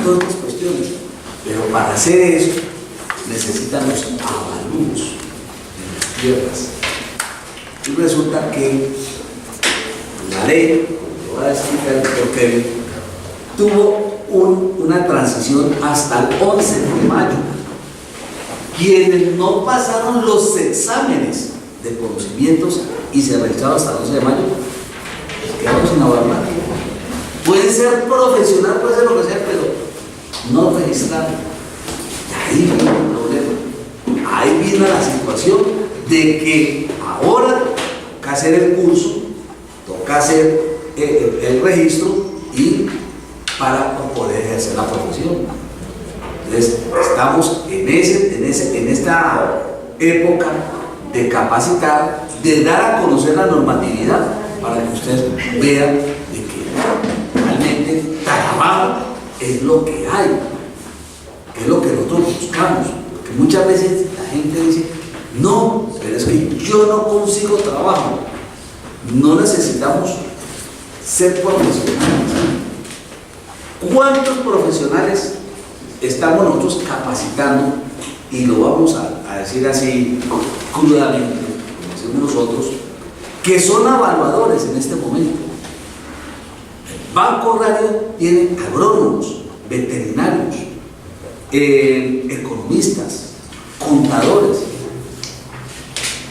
tantas otras cuestiones. Pero para hacer eso necesitan los avalúos de las tierras. Y resulta que la ley, como lo va a explicar el doctor Kevin, tuvo una transición hasta el 11 de mayo. Quienes no pasaron los exámenes de conocimientos y se registraron hasta el 11 de mayo, pues quedaron sin evaluar. Puede ser profesional, puede ser lo que sea, pero no registraron. Y ahí viene el problema. Ahí viene la situación de que ahora toca hacer el curso, toca hacer el registro y para poder ejercer la profesión. Entonces, estamos en esta época de capacitar, de dar a conocer la normatividad para que ustedes vean de que realmente trabajo es lo que hay, que es lo que nosotros buscamos. Porque muchas veces la gente dice, no, pero es que yo no consigo trabajo. No necesitamos ser profesionales. ¿Cuántos profesionales estamos nosotros capacitando? Y lo vamos a decir así crudamente, como decimos nosotros, que son evaluadores en este momento. El Banco Agrario tiene agrónomos, veterinarios, economistas, contadores.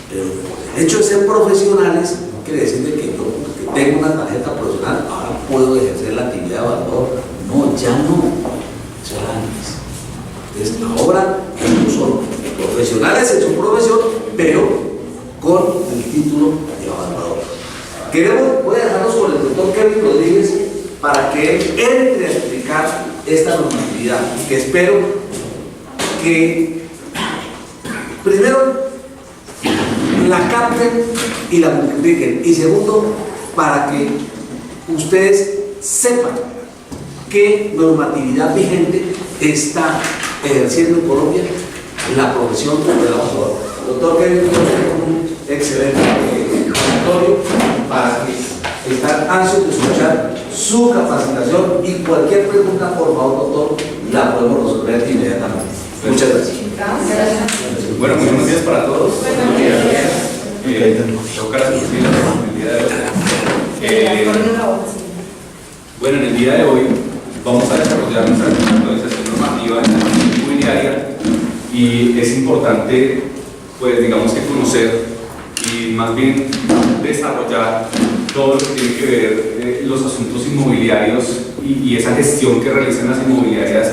Pero por el hecho de ser profesionales, no quiere decir de que yo, porque tengo una tarjeta profesional, ahora puedo ejercer la actividad de evaluador. No, ya no. Eso era antes. Entonces, ahora ellos son profesionales en su profesión, pero con el título de evaluador. Voy a dejarlos con el doctor Kevin Rodríguez para que él entre a explicar esta normatividad, que espero que primero la capten y la multipliquen, y segundo, para que ustedes sepan qué normatividad vigente está ejerciendo en Colombia la profesión de evaluador. Doctor Kevin, un excelente laboratorio para que están ansiosos de escuchar su capacitación, y cualquier pregunta, por favor, doctor, la podemos resolver inmediatamente. Muchas gracias. Bueno, muy buenos días para todos. Buenos días. Bueno, en el día de hoy vamos a desarrollar nuestra actualización normativa en la ley inmobiliaria, y es importante, pues digamos que conocer y más bien desarrollar todo lo que tiene que ver los asuntos inmobiliarios y esa gestión que realizan las inmobiliarias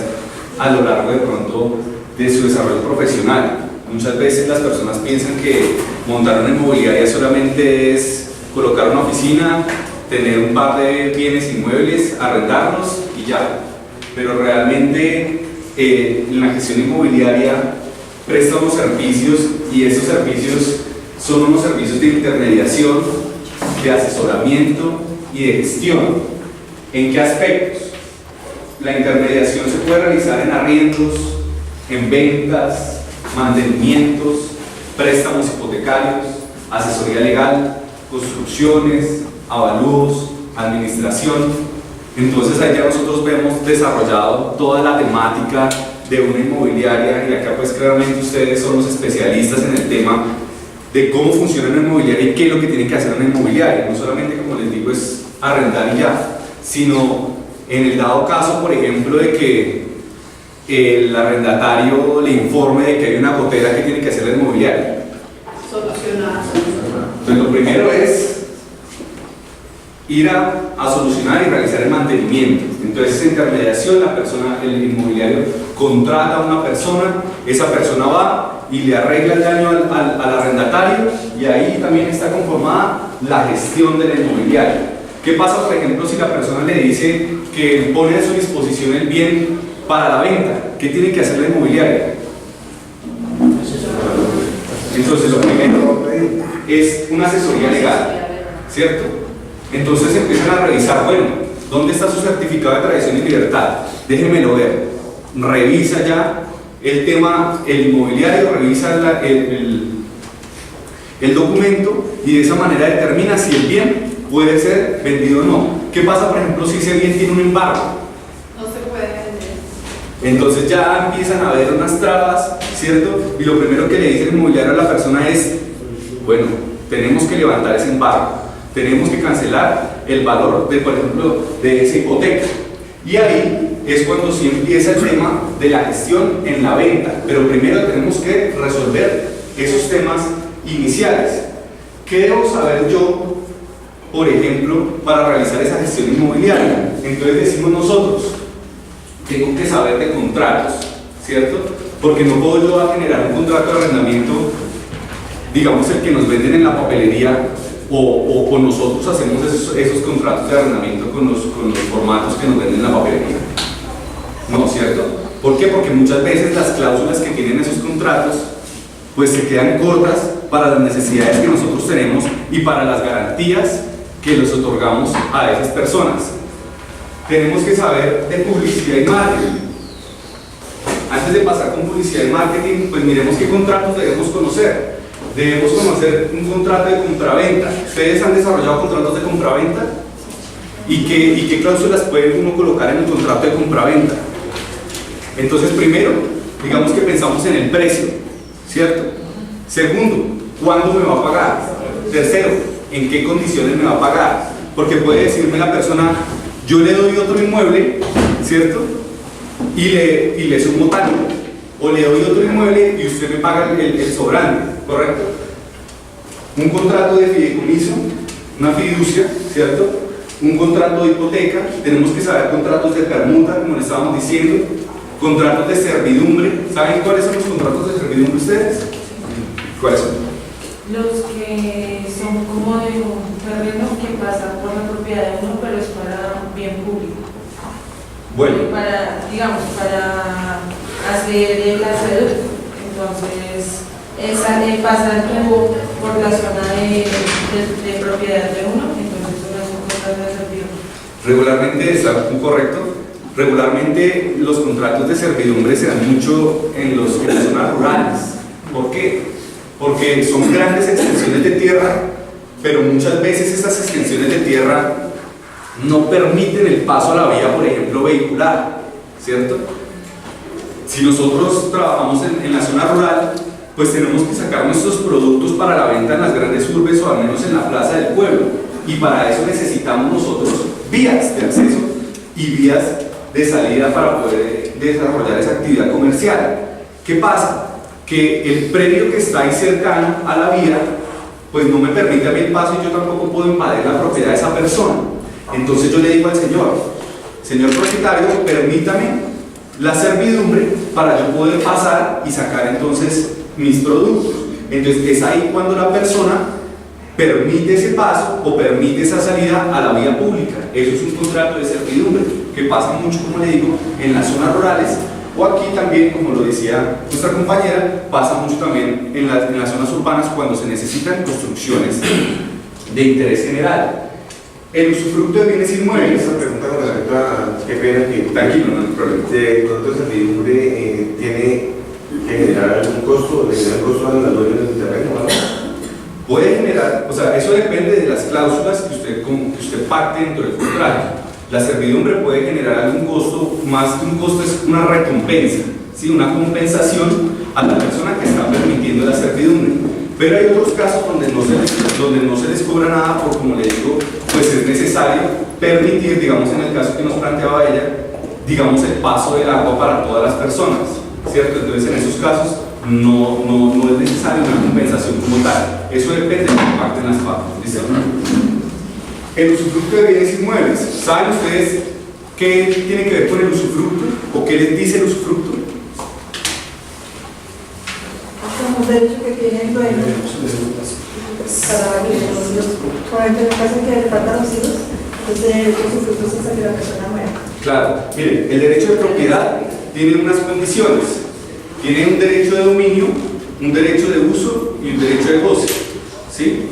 a lo largo de pronto de su desarrollo profesional. Muchas veces las personas piensan que montar una inmobiliaria solamente es colocar una oficina, tener un par de bienes inmuebles, arrendarlos y ya. Pero realmente en la gestión inmobiliaria presta unos servicios, y esos servicios son unos servicios de intermediación, de asesoramiento y de gestión. ¿En qué aspectos? La intermediación se puede realizar en arriendos, en ventas, mantenimientos, préstamos hipotecarios, asesoría legal, construcciones, avalúos, administración. Entonces ahí ya nosotros vemos desarrollado toda la temática de una inmobiliaria, y acá pues claramente ustedes son los especialistas en el tema de cómo funciona una inmobiliaria y qué es lo que tiene que hacer una inmobiliaria. No solamente, como les digo, es arrendar y ya, sino en el dado caso, por ejemplo, de que el arrendatario le informe de que hay una gotera, que tiene que hacer la inmobiliaria. Solucionar. Entonces lo primero es ir a solucionar y realizar el mantenimiento. Entonces esa intermediación, la persona, el inmobiliario contrata a una persona, esa persona va y le arregla el daño al arrendatario, y ahí también está conformada la gestión de la inmobiliaria. ¿Qué pasa, por ejemplo, si la persona le dice que pone a su disposición el bien para la venta? ¿Qué tiene que hacer la inmobiliaria? Entonces lo primero es una asesoría legal, ¿cierto? Entonces empiezan a revisar, bueno, ¿dónde está su certificado de tradición y libertad? Déjenmelo ver. Revisa ya el tema, el inmobiliario revisa el documento, y de esa manera determina si el bien puede ser vendido o no. ¿Qué pasa, por ejemplo, si ese bien tiene un embargo? No se puede vender. Entonces ya empiezan a haber unas trabas, ¿cierto? Y lo primero que le dice el inmobiliario a la persona es, bueno, tenemos que levantar ese embargo, tenemos que cancelar el valor, de, por ejemplo, de esa hipoteca. Y ahí es cuando sí empieza el tema de la gestión en la venta. Pero primero tenemos que resolver esos temas iniciales. ¿Qué debo saber yo, por ejemplo, para realizar esa gestión inmobiliaria? Entonces decimos nosotros, tengo que saber de contratos, ¿cierto? Porque no puedo yo generar un contrato de arrendamiento, digamos el que nos venden en la papelería, o nosotros hacemos esos contratos de arrendamiento con los formatos que nos venden en la papelería. No, ¿cierto? ¿Por qué? Porque muchas veces las cláusulas que tienen esos contratos pues se quedan cortas para las necesidades que nosotros tenemos y para las garantías que les otorgamos a esas personas. Tenemos que saber de publicidad y marketing. Antes de pasar con publicidad y marketing, pues miremos qué contratos debemos conocer. Debemos conocer un contrato de compraventa. ¿Ustedes han desarrollado contratos de compraventa? ¿Y qué cláusulas puede uno colocar en un contrato de compraventa? Entonces, primero, digamos que pensamos en el precio, ¿cierto? Segundo, ¿cuándo me va a pagar? Tercero, ¿en qué condiciones me va a pagar? Porque puede decirme la persona, yo le doy otro inmueble, ¿cierto? Y le sumo tanto. O le doy otro inmueble y usted me paga el sobrante, ¿correcto? Un contrato de fideicomiso, una fiducia, ¿cierto? Un contrato de hipoteca, tenemos que saber contratos de permuta, como le estábamos diciendo, contratos de servidumbre. ¿Saben cuáles son los contratos de servidumbre ustedes? ¿Cuáles son? Los que son como de un terreno que pasa por la propiedad de uno, pero es para bien público. Bueno. Para, digamos, para hacer el aseducto. Entonces, pasa por la zona de propiedad de uno, entonces uno es un contrato de servidumbre. Regularmente, está correcto. Regularmente los contratos de servidumbre se dan mucho en las zonas rurales. ¿Por qué? Porque son grandes extensiones de tierra, pero muchas veces esas extensiones de tierra no permiten el paso a la vía, por ejemplo, vehicular, ¿cierto? Si nosotros trabajamos en la zona rural, pues tenemos que sacar nuestros productos para la venta en las grandes urbes o al menos en la plaza del pueblo, y para eso necesitamos nosotros vías de acceso y vías de salida para poder desarrollar esa actividad comercial. ¿Qué pasa? Que el predio que está ahí cercano a la vía pues no me permite a mí el paso y yo tampoco puedo invadir la propiedad de esa persona. Entonces yo le digo al señor propietario, permítame la servidumbre para yo poder pasar y sacar entonces mis productos. Entonces es ahí cuando la persona permite ese paso o permite esa salida a la vía pública. Eso es un contrato de servidumbre que pasa mucho, como le digo, en las zonas rurales, o aquí también, como lo decía nuestra compañera, pasa mucho también en las zonas urbanas cuando se necesitan construcciones de interés general. El usufructo de bienes inmuebles. Esa pregunta con respecto a qué pena que tranquilo, no hay problema. de contrato de servidumbre tiene que generar algún costo, le genera costo a los dueños del terreno, ¿no? Puede generar, o sea, eso depende de las cláusulas que usted pacte dentro del contrato. La servidumbre puede generar algún costo, más que un costo es una recompensa, ¿sí? Una compensación a la persona que está permitiendo la servidumbre. Pero hay otros casos donde no se les cobra nada, por como le digo, pues es necesario permitir, digamos en el caso que nos planteaba ella, digamos el paso del agua para todas las personas, ¿cierto? Entonces en esos casos no es necesaria una compensación como tal. Eso depende de lo que pacten las partes, ¿listo? El usufructo de bienes inmuebles. ¿Saben ustedes qué tiene que ver con el usufructo? ¿O qué les dice el usufructo? Como derecho que tiene el dueño para vivir los hijos. Por ejemplo, en el caso que le faltan los hijos, entonces el usufructo se hace la persona muera. Claro, miren, el derecho de propiedad tiene unas condiciones. Tiene un derecho de dominio, un derecho de uso y un derecho de goce, ¿sí?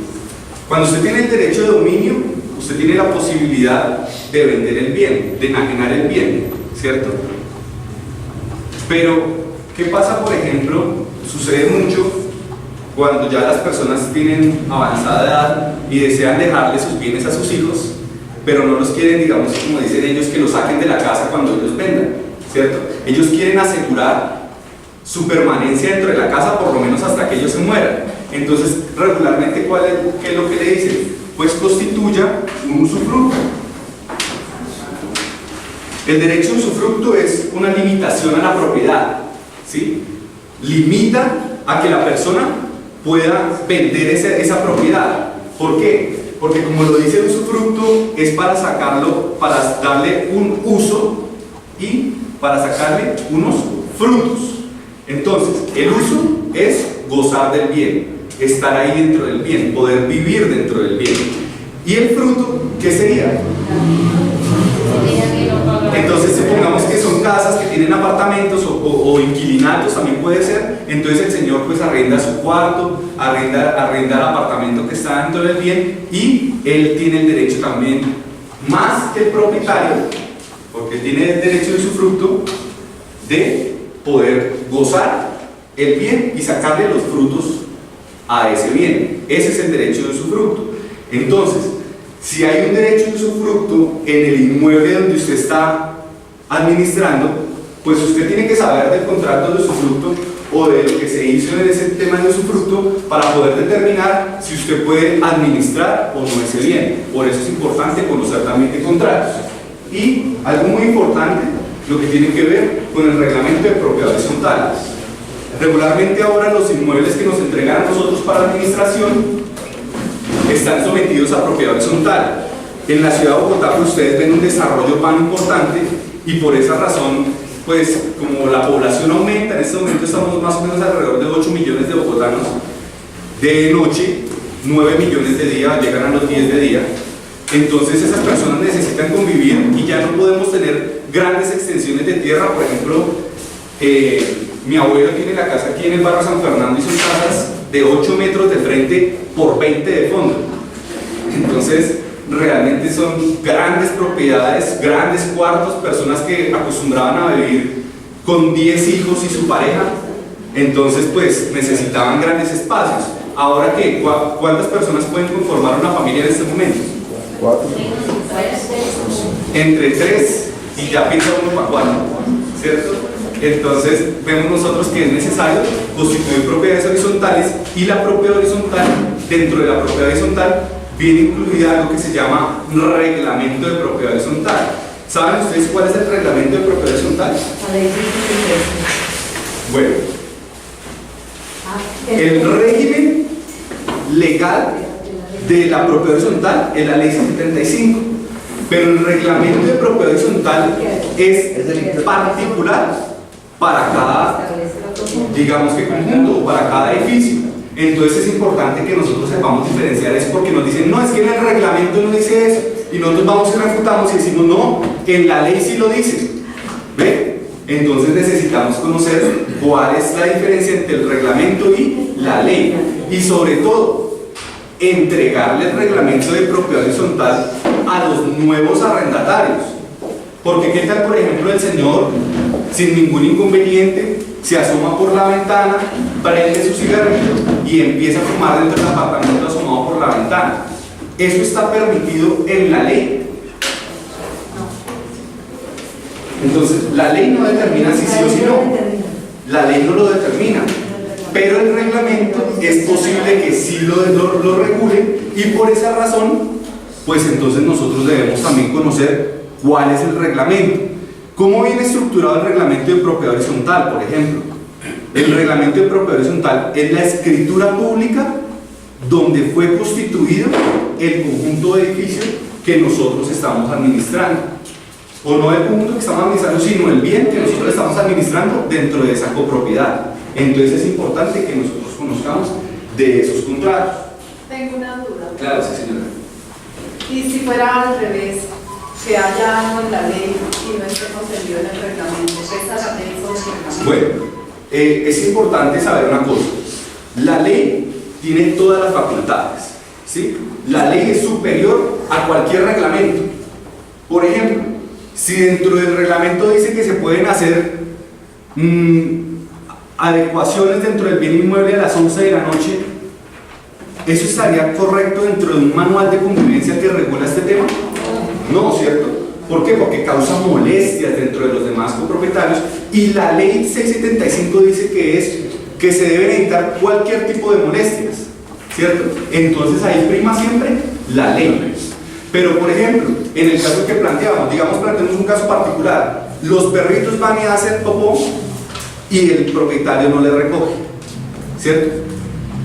Cuando usted tiene el derecho de dominio, usted tiene la posibilidad de vender el bien, de enajenar el bien, ¿cierto? Pero, ¿qué pasa, por ejemplo? Sucede mucho cuando ya las personas tienen avanzada edad y desean dejarle sus bienes a sus hijos, pero no los quieren, digamos, como dicen ellos, que los saquen de la casa cuando ellos vendan. ¿cierto? Ellos quieren asegurar su permanencia dentro de la casa por lo menos hasta que ellos se mueran. Entonces, regularmente, ¿qué es lo que le dicen? Pues constituya un usufructo. El derecho de usufructo es una limitación a la propiedad, ¿sí? Limita a que la persona pueda vender esa propiedad. ¿Por qué? Porque como lo dice el usufructo, es para sacarlo, para darle un uso y para sacarle unos frutos. Entonces, el uso es gozar del bien, estar ahí dentro del bien, poder vivir dentro del bien. ¿Y el fruto qué sería? Entonces, supongamos que son casas que tienen apartamentos o inquilinatos, también puede ser. Entonces el señor pues arrenda su cuarto, arrenda el apartamento que está dentro del bien, y él tiene el derecho también, más que el propietario, porque tiene el derecho de usufructo, de poder gozar el bien y sacarle los frutos a ese bien. Ese es el derecho de usufructo. Entonces, si hay un derecho de usufructo en el inmueble donde usted está administrando, pues usted tiene que saber del contrato de usufructo o de lo que se hizo en ese tema de usufructo para poder determinar si usted puede administrar o no ese bien. Por eso es importante conocer también de contratos. Y algo muy importante, lo que tiene que ver con el reglamento de propiedad horizontal. Regularmente ahora los inmuebles que nos entregan a nosotros para administración están sometidos a propiedad horizontal. En la ciudad de Bogotá, pues, ustedes ven un desarrollo tan importante, y por esa razón, pues como la población aumenta, en este momento estamos más o menos alrededor de 8 millones de bogotanos de noche, 9 millones de día, llegan a los 10 de día. Entonces esas personas necesitan convivir y ya no podemos tener grandes extensiones de tierra. Por ejemplo, mi abuelo tiene la casa aquí en el barrio San Fernando y son casas de 8 metros de frente por 20 de fondo. Entonces, realmente son grandes propiedades, grandes cuartos, personas que acostumbraban a vivir con 10 hijos y su pareja. Entonces, pues, necesitaban grandes espacios. Ahora, ¿qué? ¿Cuántas personas pueden conformar una familia en este momento? 4. Entre 3 y ya piensa uno para 4, ¿cierto? Entonces vemos nosotros que es necesario constituir propiedades horizontales, y la propiedad horizontal, dentro de la propiedad horizontal viene incluida algo que se llama reglamento de propiedad horizontal. ¿Saben ustedes cuál es el reglamento de propiedad horizontal? Bueno, el régimen legal de la propiedad horizontal es la ley 75, pero el reglamento de propiedad horizontal es particular para cada, digamos que conjunto, o para cada edificio. Entonces es importante que nosotros sepamos diferenciar eso, porque nos dicen, no, es que en el reglamento no dice eso, y nosotros vamos y refutamos y decimos, no, en la ley sí lo dice. ¿Ve? Entonces necesitamos conocer cuál es la diferencia entre el reglamento y la ley, y sobre todo entregarle el reglamento de propiedad horizontal a los nuevos arrendatarios. Porque qué tal, por ejemplo, el señor sin ningún inconveniente se asoma por la ventana, prende su cigarrillo y empieza a fumar dentro del apartamento asomado por la ventana. Eso está permitido en la ley. Entonces, la ley no determina si sí o si no. La ley no lo determina. Pero el reglamento es posible que sí lo regule, y por esa razón, pues entonces nosotros debemos también conocer cuál es el reglamento. ¿Cómo viene estructurado el reglamento de propiedad horizontal, por ejemplo? El reglamento de propiedad horizontal es la escritura pública donde fue constituido el conjunto de edificios que nosotros estamos administrando. O no el conjunto que estamos administrando, sino el bien que nosotros estamos administrando dentro de esa copropiedad. Entonces es importante que nosotros conozcamos de esos contratos. Tengo una duda. Claro, sí, señora. ¿Y si fuera al revés, que haya algo en la ley y no esté concebido en el reglamento? ¿Pesa la ley sobre el reglamento? Bueno, es importante saber una cosa. La ley tiene todas las facultades, ¿sí? La ley es superior a cualquier reglamento. Por ejemplo, si dentro del reglamento dice que se pueden hacer adecuaciones dentro del bien inmueble a las 11 de la noche, ¿eso estaría correcto dentro de un manual de convivencia que regula este tema? No, ¿cierto? ¿Por qué? Porque causa molestias dentro de los demás copropietarios. propietarios, y la ley 675 dice que se deben evitar cualquier tipo de molestias, ¿cierto? Entonces ahí prima siempre la ley. Pero por ejemplo, en el caso que planteamos, digamos, planteamos un caso particular, los perritos van a hacer popó y el propietario no le recoge, ¿cierto?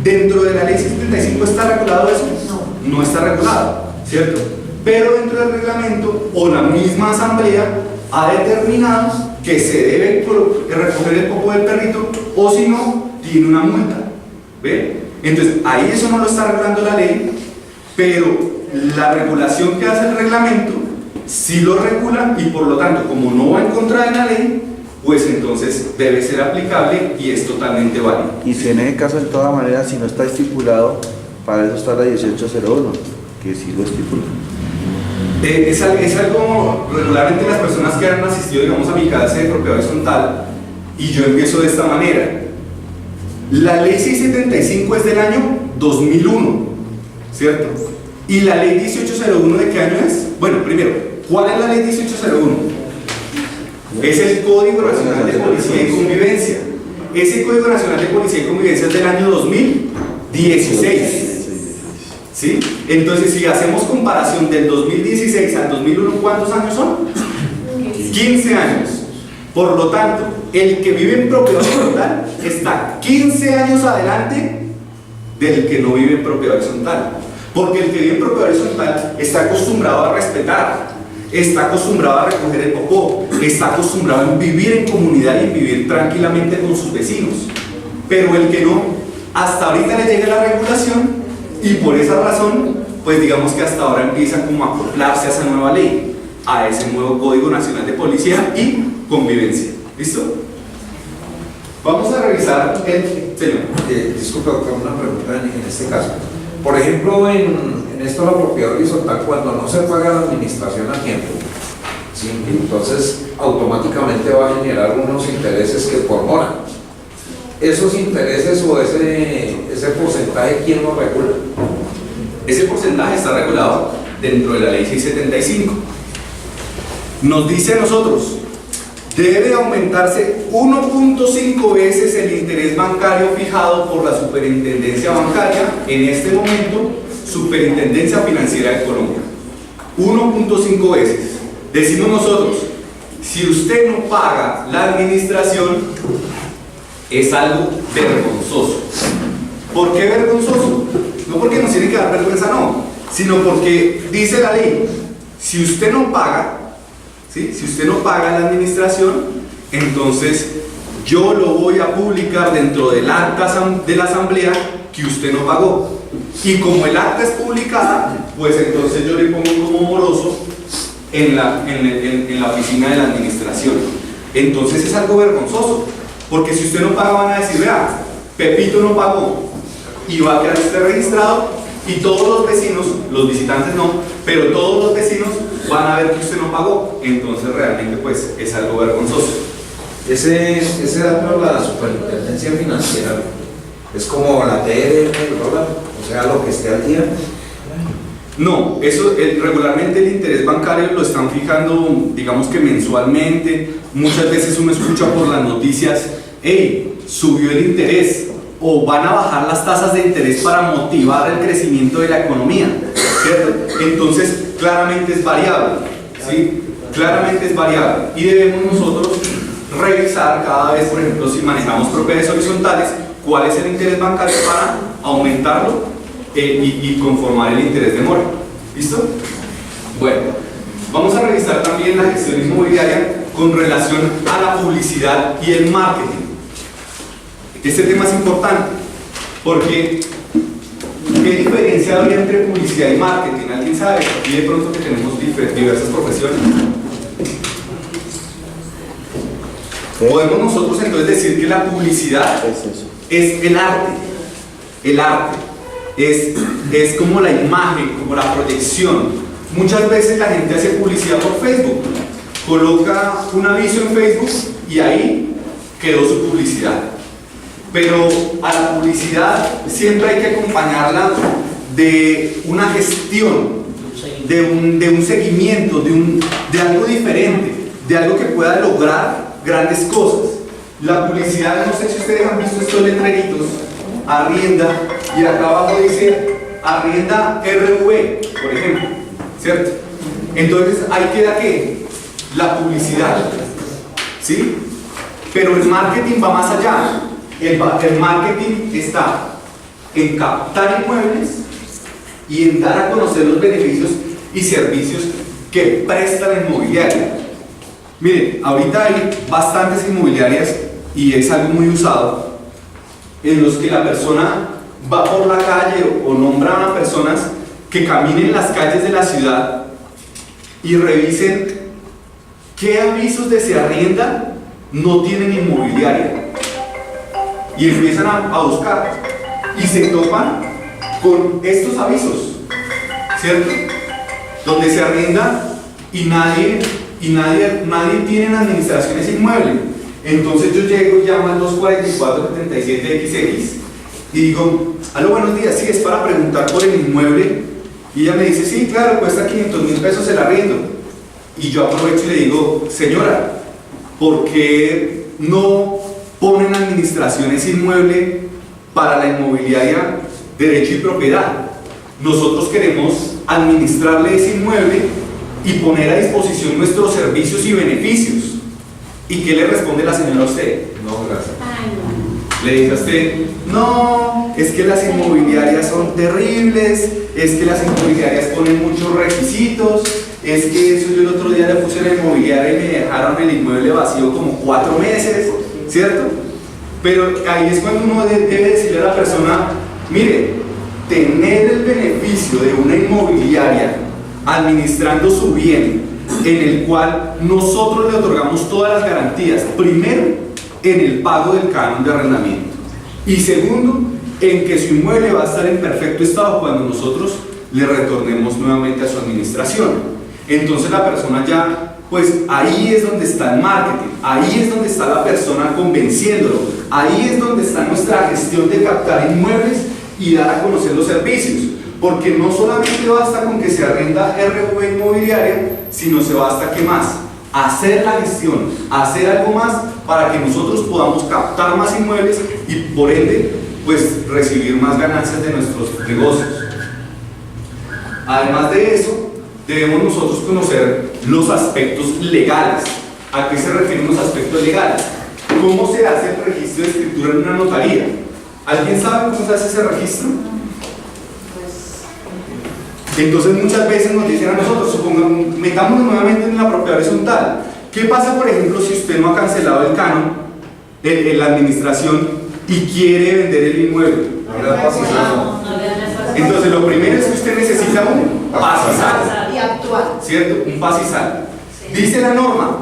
¿Dentro de la ley 675 está regulado eso? No está regulado, ¿cierto? Pero dentro del reglamento o la misma asamblea ha determinado que se debe recoger el popó del perrito, o si no, tiene una multa, ¿ve? Entonces ahí eso no lo está regulando la ley, pero la regulación que hace el reglamento sí lo regula, y por lo tanto, como no va en contra de la ley, pues entonces debe ser aplicable y es totalmente válido. Y si en ese caso, de todas maneras, si no está estipulado, para eso está la 1801, que sí lo estipula. Es algo, regularmente las personas que han asistido, digamos, a mi clase de propiedad horizontal, y yo empiezo de esta manera. La ley 675 es del año 2001, ¿cierto? ¿Y la ley 1801 de qué año es? Bueno, primero, ¿cuál es la ley 1801? Es el Código Nacional de Policía y Convivencia. Ese Código Nacional de Policía y Convivencia es del año 2016. ¿Sí? Entonces, si hacemos comparación del 2016 al 2001, ¿cuántos años son? 15 años. Por lo tanto, el que vive en propiedad horizontal está 15 años adelante del que no vive en propiedad horizontal. Porque el que vive en propiedad horizontal está acostumbrado a respetar, está acostumbrado a recoger el popó, está acostumbrado a vivir en comunidad y vivir tranquilamente con sus vecinos. Pero el que no, hasta ahorita le llega la regulación, y por esa razón, pues digamos que hasta ahora empieza como a acoplarse a esa nueva ley, a ese nuevo Código Nacional de Policía y Convivencia. ¿Listo? Vamos a revisar el... Señor. Disculpe, doctor, una pregunta en este caso. Por ejemplo, en esto de la propiedad horizontal, cuando no se paga la administración a tiempo, ¿sí? Entonces automáticamente va a generar unos intereses que por mora. ¿Esos intereses o ese porcentaje quién lo regula? Ese porcentaje está regulado dentro de la ley 675. Nos dice a nosotros, debe aumentarse 1.5 veces el interés bancario fijado por la Superintendencia Bancaria, en este momento, Superintendencia Financiera de Colombia. 1.5 veces. Decimos nosotros, si usted no paga la administración, es algo vergonzoso. ¿Por qué vergonzoso? No porque nos tiene que dar vergüenza, no, sino porque dice la ley, si usted no paga, ¿sí? Si usted no paga la administración, entonces yo lo voy a publicar dentro del acta de la asamblea que usted no pagó. Y como el acta es publicada, pues entonces yo le pongo como moroso en la oficina de la administración. Entonces es algo vergonzoso, porque si usted no paga van a decir, vea, Pepito no pagó, y va a quedar usted registrado, y todos los vecinos, los visitantes no, pero todos los vecinos van a ver que usted no pagó. Entonces realmente pues es algo vergonzoso. Ese dato de la Superintendencia Financiera es como la TR del dólar, o sea, lo que esté al día. No, eso regularmente el interés bancario lo están fijando, digamos que mensualmente. Muchas veces uno escucha por las noticias, hey, subió el interés, o van a bajar las tasas de interés para motivar el crecimiento de la economía, ¿cierto? Entonces claramente es variable, ¿sí? Claramente es variable, y debemos nosotros revisar cada vez, por ejemplo, si manejamos propiedades horizontales, cuál es el interés bancario para aumentarlo y conformar el interés de mora. ¿Listo? Bueno, vamos a revisar también la gestión inmobiliaria con relación a la publicidad y el marketing. Este tema es importante porque ¿qué diferencia habría entre publicidad y marketing? ¿Alguien sabe? Aquí de pronto que tenemos diversas profesiones. Podemos nosotros entonces decir que la publicidad es el arte. El arte es como la imagen, como la proyección. Muchas veces la gente hace publicidad por Facebook, coloca un aviso en Facebook y ahí quedó su publicidad. Pero a la publicidad siempre hay que acompañarla de una gestión, de un seguimiento, de algo diferente, de algo que pueda lograr grandes cosas. La publicidad, no sé si ustedes han visto estos letreritos, arrienda, y acá abajo dice arrienda RV, por ejemplo, ¿cierto? Entonces ahí queda ¿qué? La publicidad, ¿sí? Pero el marketing va más allá. El marketing está en captar inmuebles y en dar a conocer los beneficios y servicios que presta la inmobiliaria. Miren, ahorita hay bastantes inmobiliarias y es algo muy usado en los que la persona va por la calle o nombran a personas que caminen las calles de la ciudad y revisen qué avisos de se arrienda no tienen inmobiliaria y empiezan a buscar y se topan con estos avisos, ¿cierto? Donde se arrienda y nadie tiene administraciones inmuebles. Entonces yo llego y llamo al 244-77XX y digo, aló, buenos días, sí, es para preguntar por el inmueble. Y ella me dice, sí, claro, cuesta 500.000 pesos el arriendo. Y yo aprovecho y le digo, señora, ¿por qué no ponen administraciones inmuebles para la inmobiliaria derecho y propiedad? Nosotros queremos administrarle ese inmueble y poner a disposición nuestros servicios y beneficios. ¿Y qué le responde la señora a usted? No, gracias. Le dice a usted, no, es que las inmobiliarias son terribles, es que las inmobiliarias ponen muchos requisitos, es que eso yo el otro día le puse en la inmobiliaria y me dejaron el inmueble vacío como 4 meses, ¿cierto? Pero ahí es cuando uno debe decirle a la persona, mire, tener el beneficio de una inmobiliaria administrando su bien, en el cual nosotros le otorgamos todas las garantías, primero en el pago del canon de arrendamiento y segundo en que su inmueble va a estar en perfecto estado cuando nosotros le retornemos nuevamente a su administración. Entonces la persona ya, pues ahí es donde está el marketing, ahí es donde está la persona convenciéndolo, ahí es donde está nuestra gestión de captar inmuebles y dar a conocer los servicios. Porque no solamente basta con que se arrenda RV inmobiliaria, sino se basta, ¿qué más? Hacer la gestión, hacer algo más para que nosotros podamos captar más inmuebles y por ende, pues recibir más ganancias de nuestros negocios. Además de eso, debemos nosotros conocer los aspectos legales. ¿A qué se refieren los aspectos legales? ¿Cómo se hace el registro de escritura en una notaría? ¿Alguien sabe cómo se hace ese registro? Entonces muchas veces nos dicen a nosotros, supongamos, metámonos nuevamente en la propiedad horizontal. ¿Qué pasa, por ejemplo, si usted no ha cancelado el canon en la administración y quiere vender el inmueble? Entonces lo primero es que usted necesita un pasisal Y actual. ¿cierto? Un pasisal. Dice la norma,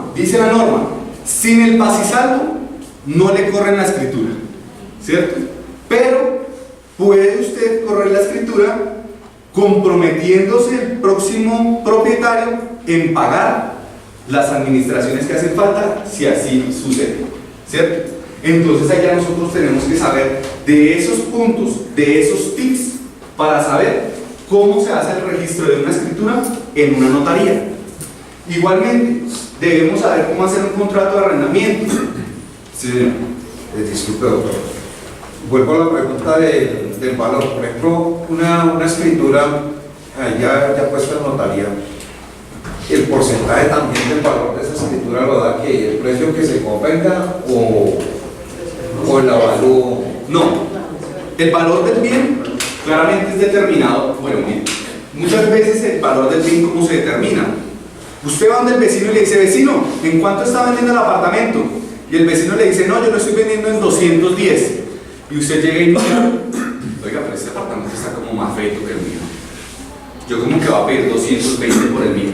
sin el pasisalvo no le corren la escritura, ¿cierto? Pero puede usted correr la escritura comprometiéndose el próximo propietario en pagar las administraciones que hacen falta si así sucede, ¿cierto? Entonces allá nosotros tenemos que saber de esos puntos, de esos tips para saber cómo se hace el registro de una escritura en una notaría. Igualmente, debemos saber cómo hacer un contrato de arrendamiento. Sí, disculpe, doctor. Vuelvo a la pregunta del valor. Por ejemplo, una escritura ya puesta en notaría, el porcentaje también del valor de esa escritura lo da que el precio que se convenga o el avalúo. No, el valor del bien claramente es determinado. Bueno, mire, muchas veces el valor del bien, ¿cómo se determina? Usted va donde el vecino y le dice, vecino, ¿en cuánto está vendiendo el apartamento? Y el vecino le dice, no, yo lo estoy vendiendo en 210. Y usted llega y dice, oiga, pero este apartamento está como más feito que el mío. Yo como que va a pedir 220 por el mío.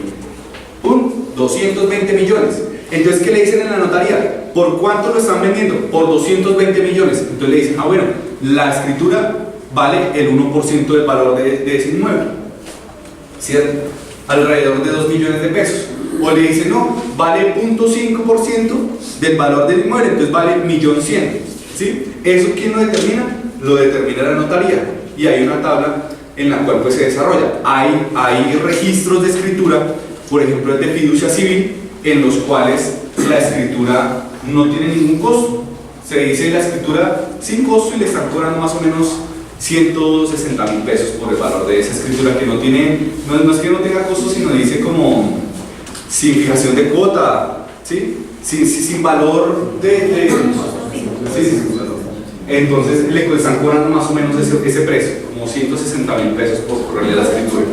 ¡Pum! 220 millones. Entonces, ¿qué le dicen en la notaría? ¿Por cuánto lo están vendiendo? Por 220 millones. Entonces le dicen, ah, bueno, la escritura vale el 1% del valor de ese inmueble, ¿cierto? Alrededor de 2 millones de pesos. O le dicen, no, vale 0.5% del valor del inmueble, entonces vale 1.100.000, ¿sí? ¿Eso quién lo determina? Lo determina la notaría. Y hay una tabla en la cual pues se desarrolla. Hay registros de escritura, por ejemplo el de fiducia civil, en los cuales la escritura no tiene ningún costo. Se dice la escritura sin costo y le están cobrando más o menos 160.000 pesos por el valor de esa escritura, que no tiene, no es que no tenga costo, sino dice como sin fijación de cuota, ¿sí? Sin valor sí. Entonces le están cobrando más o menos ese precio, como 160.000 pesos por correrle la escritura.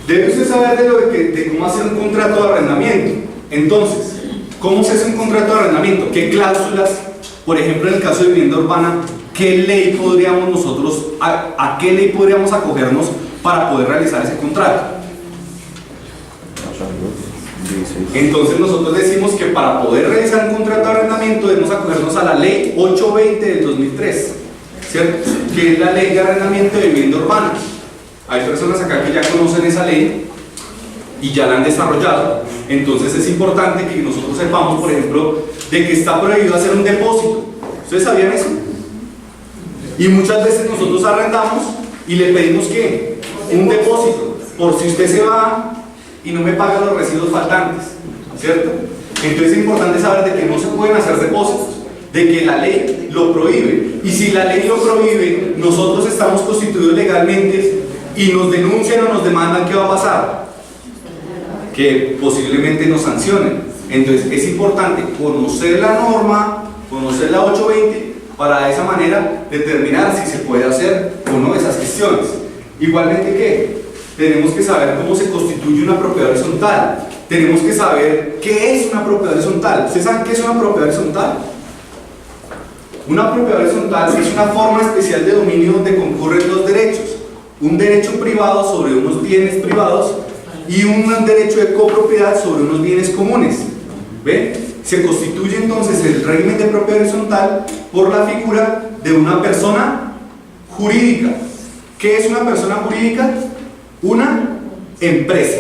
Debe usted saber de cómo hacer un contrato de arrendamiento. Entonces, ¿cómo se hace un contrato de arrendamiento? ¿Qué cláusulas? Por ejemplo, en el caso de vivienda urbana, ¿qué ley podríamos nosotros, a qué ley podríamos acogernos para poder realizar ese contrato? Entonces nosotros decimos que para poder realizar un contrato de arrendamiento debemos acogernos a la ley 820 del 2003, ¿cierto? Que es la ley de arrendamiento de vivienda urbana. Hay personas acá que ya conocen esa ley y ya la han desarrollado. Entonces es importante que nosotros sepamos, por ejemplo, de que está prohibido hacer un depósito. ¿Ustedes sabían eso? Y muchas veces nosotros arrendamos y le pedimos que un depósito, por si usted se va y no me paga los residuos faltantes, ¿cierto? Entonces es importante saber de que no se pueden hacer depósitos, de que la ley lo prohíbe. Y si la ley lo prohíbe, nosotros estamos constituidos legalmente y nos denuncian o nos demandan, ¿qué va a pasar? Que posiblemente nos sancionen. Entonces es importante conocer la norma, conocer la 820, para de esa manera determinar si se puede hacer o no esas gestiones. Igualmente que tenemos que saber cómo se constituye una propiedad horizontal. Tenemos que saber qué es una propiedad horizontal. ¿Ustedes saben qué es una propiedad horizontal? Una propiedad horizontal es una forma especial de dominio donde concurren dos derechos: un derecho privado sobre unos bienes privados y un derecho de copropiedad sobre unos bienes comunes. ¿Ven? Se constituye entonces el régimen de propiedad horizontal por la figura de una persona jurídica. ¿Qué es una persona jurídica? Una empresa.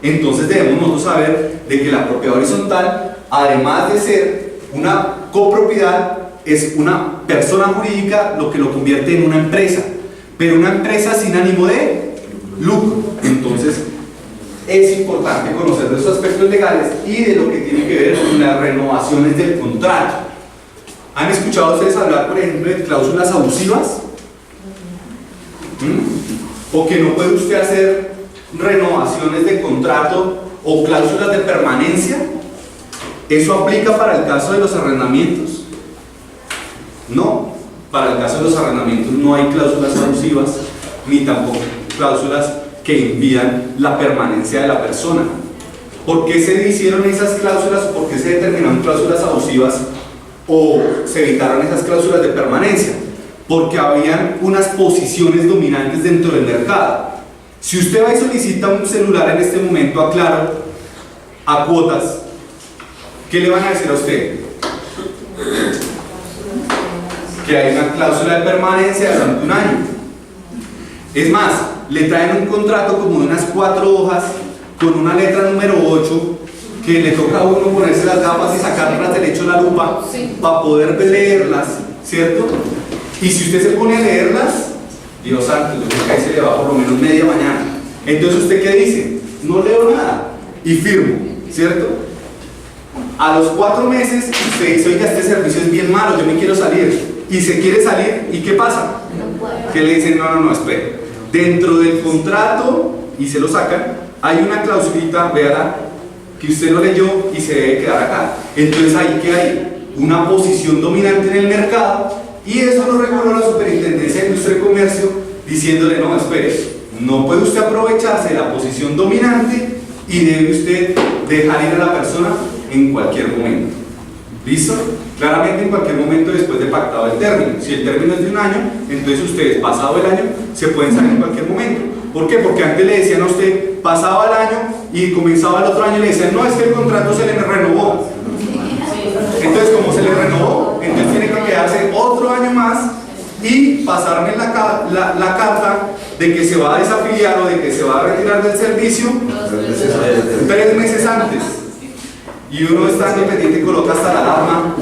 Entonces debemos nosotros saber de que la propiedad horizontal, además de ser una copropiedad, es una persona jurídica, lo que lo convierte en una empresa, pero una empresa sin ánimo de lucro. Entonces es importante conocer de esos aspectos legales y de lo que tiene que ver con las renovaciones del contrato. ¿Han escuchado ustedes hablar, por ejemplo, de cláusulas abusivas? O que no puede usted hacer renovaciones de contrato o cláusulas de permanencia. ¿Eso aplica para el caso de los arrendamientos? No, para el caso de los arrendamientos no hay cláusulas abusivas ni tampoco cláusulas que impidan la permanencia de la persona. ¿Por qué se hicieron esas cláusulas? ¿Por qué se determinaron cláusulas abusivas o se evitaron esas cláusulas de permanencia? Porque habían unas posiciones dominantes dentro del mercado. Si usted va y solicita un celular en este momento a Claro, a cuotas, ¿qué le van a decir a usted? Que hay una cláusula de permanencia durante un año. Es más, le traen un contrato como de unas 4 hojas con una letra número 8 que le toca a uno ponerse las gafas y sacarlas derecho la lupa para poder leerlas, ¿cierto? Y si usted se pone a leerlas, Dios santo, yo creo que ahí se le va por lo menos media mañana. Entonces, ¿usted qué dice? No leo nada y firmo, ¿cierto? A los 4 meses usted dice: oiga, este servicio es bien malo, yo me quiero salir. Y se quiere salir, ¿y qué pasa? Que le dicen: no, espere. Dentro del contrato, y se lo sacan, hay una clausulita, véala, que usted no leyó y se debe quedar acá. Entonces ahí que hay una posición dominante en el mercado, y eso lo reguló la Superintendencia de Industria y Comercio, diciéndole: no, espere, no puede usted aprovecharse de la posición dominante y debe usted dejar ir a la persona en cualquier momento. ¿Listo? Claramente en cualquier momento después de pactado el término. Si el término es de un año, entonces ustedes, pasado el año, se pueden salir en cualquier momento. ¿Por qué? Porque antes le decían a usted, pasaba el año y comenzaba el otro año y le decían: no, es que el contrato se le renovó. Entonces, como se le renovó, entonces tiene que quedarse otro año más y pasarme la carta de que se va a desafiliar o de que se va a retirar del servicio 3 meses antes. Y uno está independiente y coloca hasta la alarma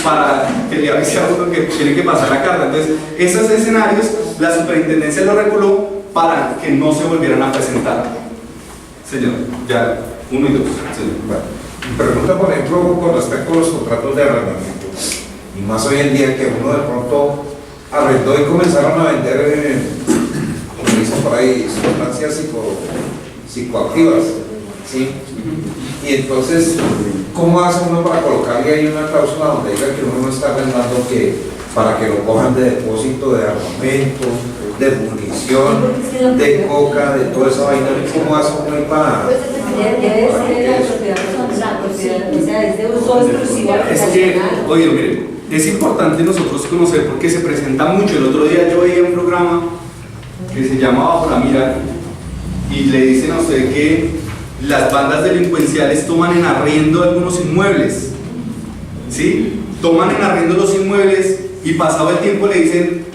para que le avise a uno que tiene que pasar la carta. Entonces, esos escenarios la Superintendencia lo reguló para que no se volvieran a presentar. Señor, ya, 1 y 2. Señor. Pregunta, por ejemplo, con respecto a los contratos de arrendamiento. Y más hoy en día que uno de pronto arrendó y comenzaron a vender, como dicen por ahí, sustancias psicoactivas. ¿Sí? Y entonces, ¿cómo hace uno para colocarle ahí una cláusula donde diga que uno no está arrendando para que lo cojan de depósito de armamento, de munición, de coca, de toda esa vaina? ¿Cómo hace uno ahí para...? Es que, oye, miren, es importante nosotros conocer porque se presenta mucho. El otro día yo veía un programa que se llama Bajo la Mira y le dicen a usted que las bandas delincuenciales toman en arriendo algunos inmuebles, ¿sí? Toman en arriendo los inmuebles y pasado el tiempo le dicen,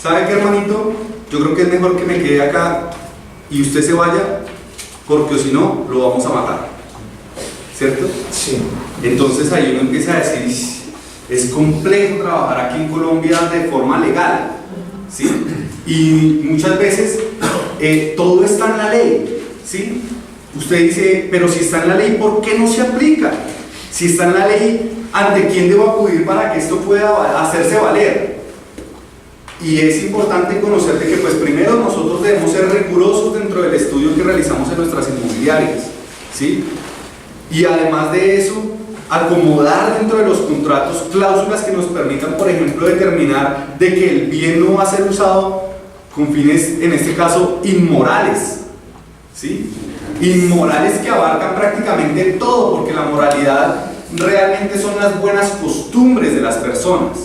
¿sabe qué, hermanito? Yo creo que es mejor que me quede acá y usted se vaya, porque si no, lo vamos a matar, ¿cierto? Sí. Entonces ahí uno empieza a decir, es complejo trabajar aquí en Colombia de forma legal, ¿sí? Y muchas veces todo está en la ley, ¿sí? Usted dice, pero si está en la ley, ¿por qué no se aplica? Si está en la ley, ¿ante quién debo acudir para que esto pueda hacerse valer? Y es importante conocer de que pues primero nosotros debemos ser rigurosos dentro del estudio que realizamos en nuestras inmobiliarias, ¿sí? Y además de eso, acomodar dentro de los contratos cláusulas que nos permitan, por ejemplo, determinar de que el bien no va a ser usado con fines, en este caso, inmorales, ¿sí? Inmorales que abarcan prácticamente todo, porque la moralidad realmente son las buenas costumbres de las personas,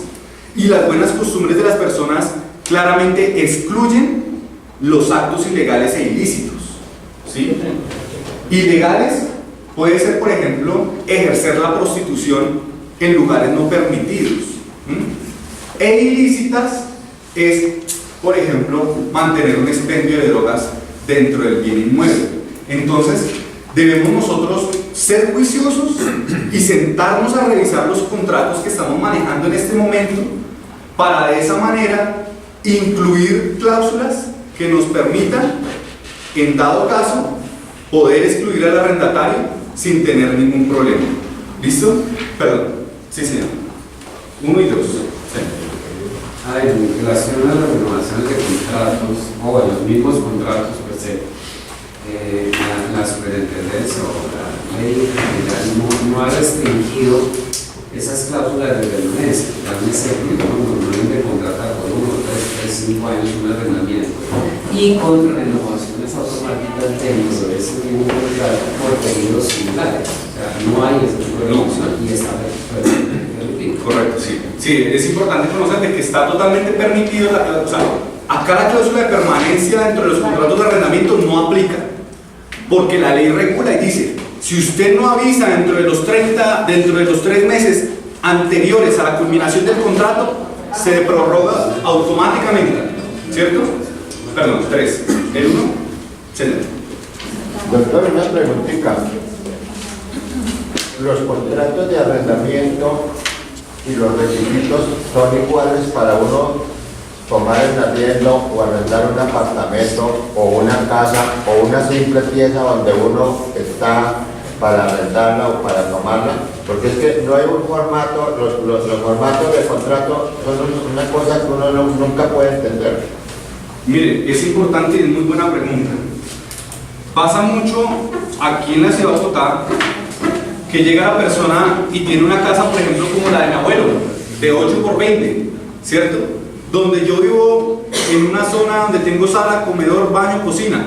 y las buenas costumbres de las personas claramente excluyen los actos ilegales e ilícitos, ¿sí? Ilegales puede ser, por ejemplo, ejercer la prostitución en lugares no permitidos, e ilícitas es, por ejemplo, mantener un expendio de drogas dentro del bien inmueble. Entonces, debemos nosotros ser juiciosos y sentarnos a revisar los contratos que estamos manejando en este momento para de esa manera incluir cláusulas que nos permitan, en dado caso, poder excluir al arrendatario sin tener ningún problema. ¿Listo? Perdón. Sí, señor. 1 y 2. Sí. En relación a las renovaciones de contratos o a los mismos contratos, pues la superintendencia o la ley en general no ha restringido esas cláusulas de permanencia. Llámese que normalmente contrata por 1, 3, 5 años un arrendamiento y con renovaciones automáticas dentro de ese mismo contrato por periodos similares. O sea, no hay ese tipo de opción y está permitido. Correcto, sí. Sí, es importante conocer de que está totalmente permitido la cláusula. O sea, acá la cláusula de permanencia dentro de los contratos de arrendamiento no aplica, porque la ley regula y dice, si usted no avisa dentro de los 3 meses anteriores a la culminación del contrato, se prorroga automáticamente, ¿cierto? Perdón, 3. ¿El 1? Señor. Doctor, una preguntita. ¿Los contratos de arrendamiento y los requisitos son iguales para uno tomar en arriendo o arrendar un apartamento o una casa o una simple pieza donde uno está para arrendarla o para tomarla? Porque es que no hay un formato, los formatos de contrato son una cosa que uno nunca puede entender. Mire, es importante y es muy buena pregunta. Pasa mucho aquí en la ciudad de Bogotá que llega la persona y tiene una casa, por ejemplo, como la de mi abuelo, de 8 por 20, ¿cierto? Donde yo vivo en una zona donde tengo sala, comedor, baño, cocina,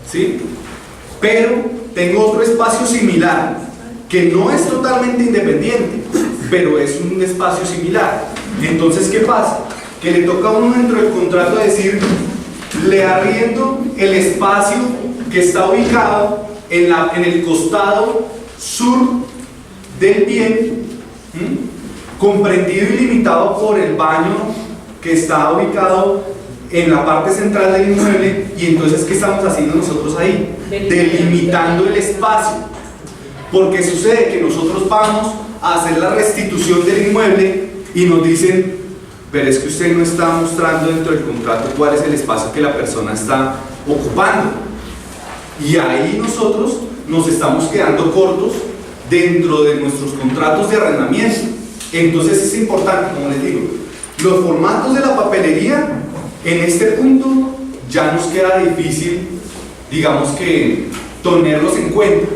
¿sí? Pero tengo otro espacio similar, que no es totalmente independiente, pero es un espacio similar. Entonces, ¿qué pasa? Que le toca a uno dentro del contrato decir, le arriendo el espacio que está ubicado en el costado sur del bien, comprendido y limitado por el baño que está ubicado en la parte central del inmueble. Y entonces, ¿qué estamos haciendo nosotros ahí? Delimitando el espacio, porque sucede que nosotros vamos a hacer la restitución del inmueble y nos dicen, pero es que usted no está mostrando dentro del contrato cuál es el espacio que la persona está ocupando, y ahí nosotros nos estamos quedando cortos dentro de nuestros contratos de arrendamiento. Entonces es importante, como les digo, los formatos de la papelería en este punto ya nos queda difícil, digamos que, tenerlos en cuenta,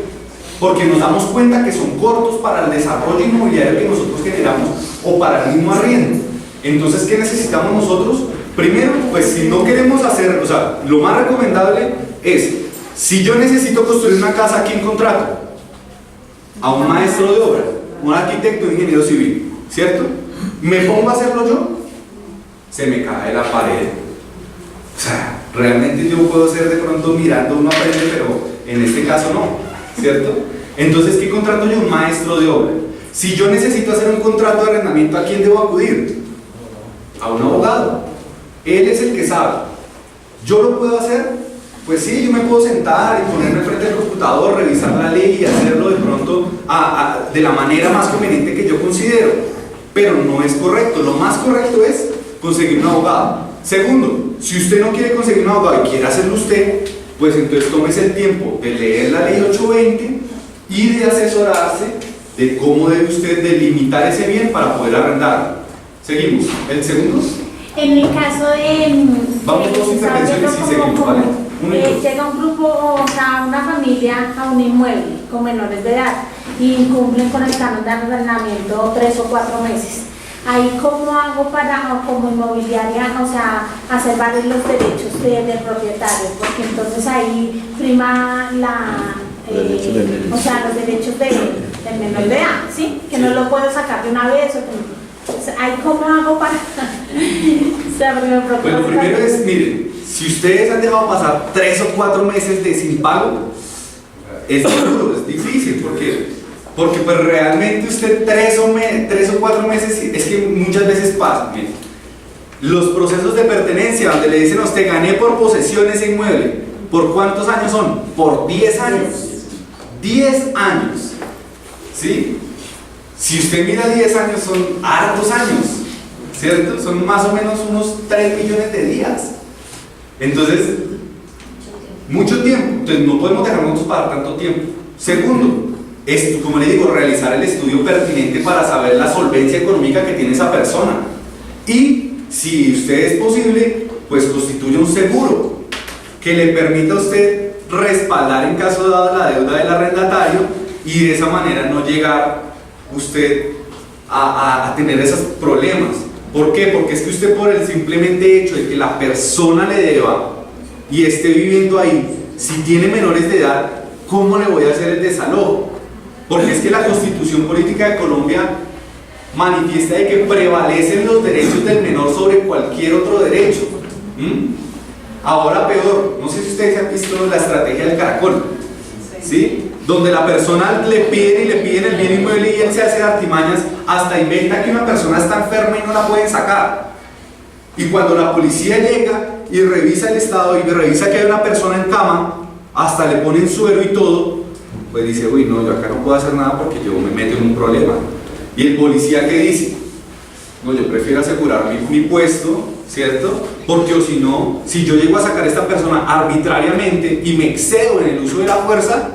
porque nos damos cuenta que son cortos para el desarrollo inmobiliario que nosotros generamos o para el mismo arriendo. Entonces, ¿qué necesitamos nosotros? Primero, pues si no queremos hacer, o sea, lo más recomendable es, si yo necesito construir una casa, ¿a quién contrato? A un maestro de obra, un arquitecto, un ingeniero civil, ¿cierto? ¿Me pongo a hacerlo yo? Se me cae la pared. O sea, realmente yo puedo ser de pronto mirando una pared, pero en este caso no, ¿cierto? Entonces, ¿qué contrato yo? Un maestro de obra. Si yo necesito hacer un contrato de arrendamiento, ¿a quién debo acudir? A un abogado. Él es el que sabe. ¿Yo lo puedo hacer? Pues sí, yo me puedo sentar y ponerme frente al computador, revisar la ley y hacerlo de pronto de la manera más conveniente que yo considero. Pero no es correcto. Lo más correcto es conseguir un abogado. Segundo, si usted no quiere conseguir un abogado y quiere hacerlo usted, pues entonces tómese el tiempo de leer la ley 820 y de asesorarse de cómo debe usted delimitar ese bien para poder arrendarlo. Seguimos. ¿El segundo? En el caso de... Vamos dos intervenciones y seguimos, ¿vale? Llega un grupo, o sea, una familia a un inmueble con menores de edad y incumplen con el canon de arrendamiento 3 o 4 meses. Ahí, ¿cómo hago para, como inmobiliaria, o sea, hacer valer los derechos del propietario? Porque entonces ahí prima o sea, los derechos del menor de edad, ¿sí? Que no lo puedo sacar de una vez. Ahí, ¿cómo hago para...? O sea, porque me preocupa. Bueno, primero es, miren, si ustedes han dejado pasar 3 o 4 meses de sin pago, es duro, es difícil, porque pues realmente usted 3 o 4 meses, es que muchas veces pasa, miren, los procesos de pertenencia, donde le dicen a usted, gané por posesión ese inmueble, ¿por cuántos años son? Por 10 años, 10 años, ¿sí? Si usted mira 10 años, son hartos años, ¿cierto? Son más o menos unos 3 millones de días. Entonces, mucho tiempo. Entonces, no podemos dejarnos pagar tanto tiempo. Segundo, como le digo, realizar el estudio pertinente para saber la solvencia económica que tiene esa persona. Y, si usted es posible, pues constituye un seguro que le permita a usted respaldar en caso de la deuda del arrendatario y de esa manera no llegar usted a tener esos problemas. ¿Por qué? Porque es que usted, por el simplemente hecho de que la persona le deba y esté viviendo ahí, si tiene menores de edad, ¿cómo le voy a hacer el desalojo? Porque es que la Constitución Política de Colombia manifiesta de que prevalecen los derechos del menor sobre cualquier otro derecho. Ahora peor, no sé si ustedes han visto la estrategia del caracol, ¿sí? Donde la persona le piden el bien inmueble y él se hace artimañas, hasta inventa que una persona está enferma y no la pueden sacar. Y cuando la policía llega y revisa el estado y revisa que hay una persona en cama, hasta le ponen suero y todo, pues dice, uy, no, yo acá no puedo hacer nada porque yo me meto en un problema. Y el policía, ¿qué dice? No, yo prefiero asegurar mi puesto, ¿cierto? Porque o si no, si yo llego a sacar a esta persona arbitrariamente y me excedo en el uso de la fuerza,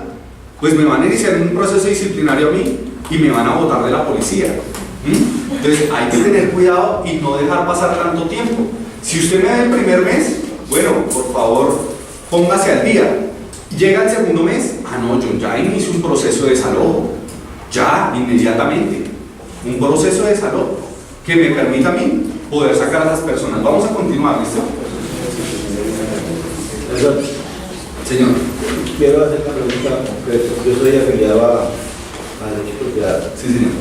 pues me van a iniciar un proceso disciplinario a mí y me van a botar de la policía. Entonces hay que tener cuidado y no dejar pasar tanto tiempo. Si usted me da el primer mes, bueno, por favor, póngase al día. Llega el segundo mes, no, yo ya inicio un proceso de desalojo, ya, inmediatamente, un proceso de desalojo que me permita a mí poder sacar a las personas. Vamos a continuar, ¿listo? Señor. Quiero hacer una pregunta concreta. Yo soy afiliado a Derecho de Propiedad. Sí, señor.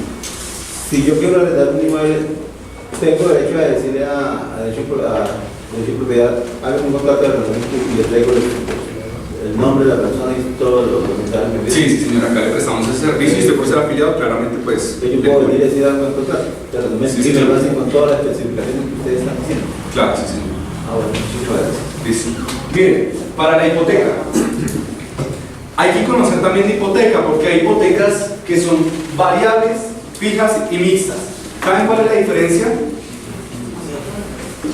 Si yo quiero arrendar un inmueble, tengo derecho a decirle a Derecho de Propiedad, haga un contrato de arrendamiento y le traigo el nombre de la persona y todos los comentarios. Sí, señor, acá le prestamos ese servicio y usted por ser afiliado, claramente, pues. Yo puedo venir y decir algo en contrato de arrendamiento sí, y me lo hacen con todas las especificaciones que ustedes están haciendo. Claro, sí, señor. Bueno, muchas gracias. Listo. Mire, para la hipoteca, hay que conocer también la hipoteca, porque hay hipotecas que son variables, fijas y mixtas. ¿Saben cuál es la diferencia?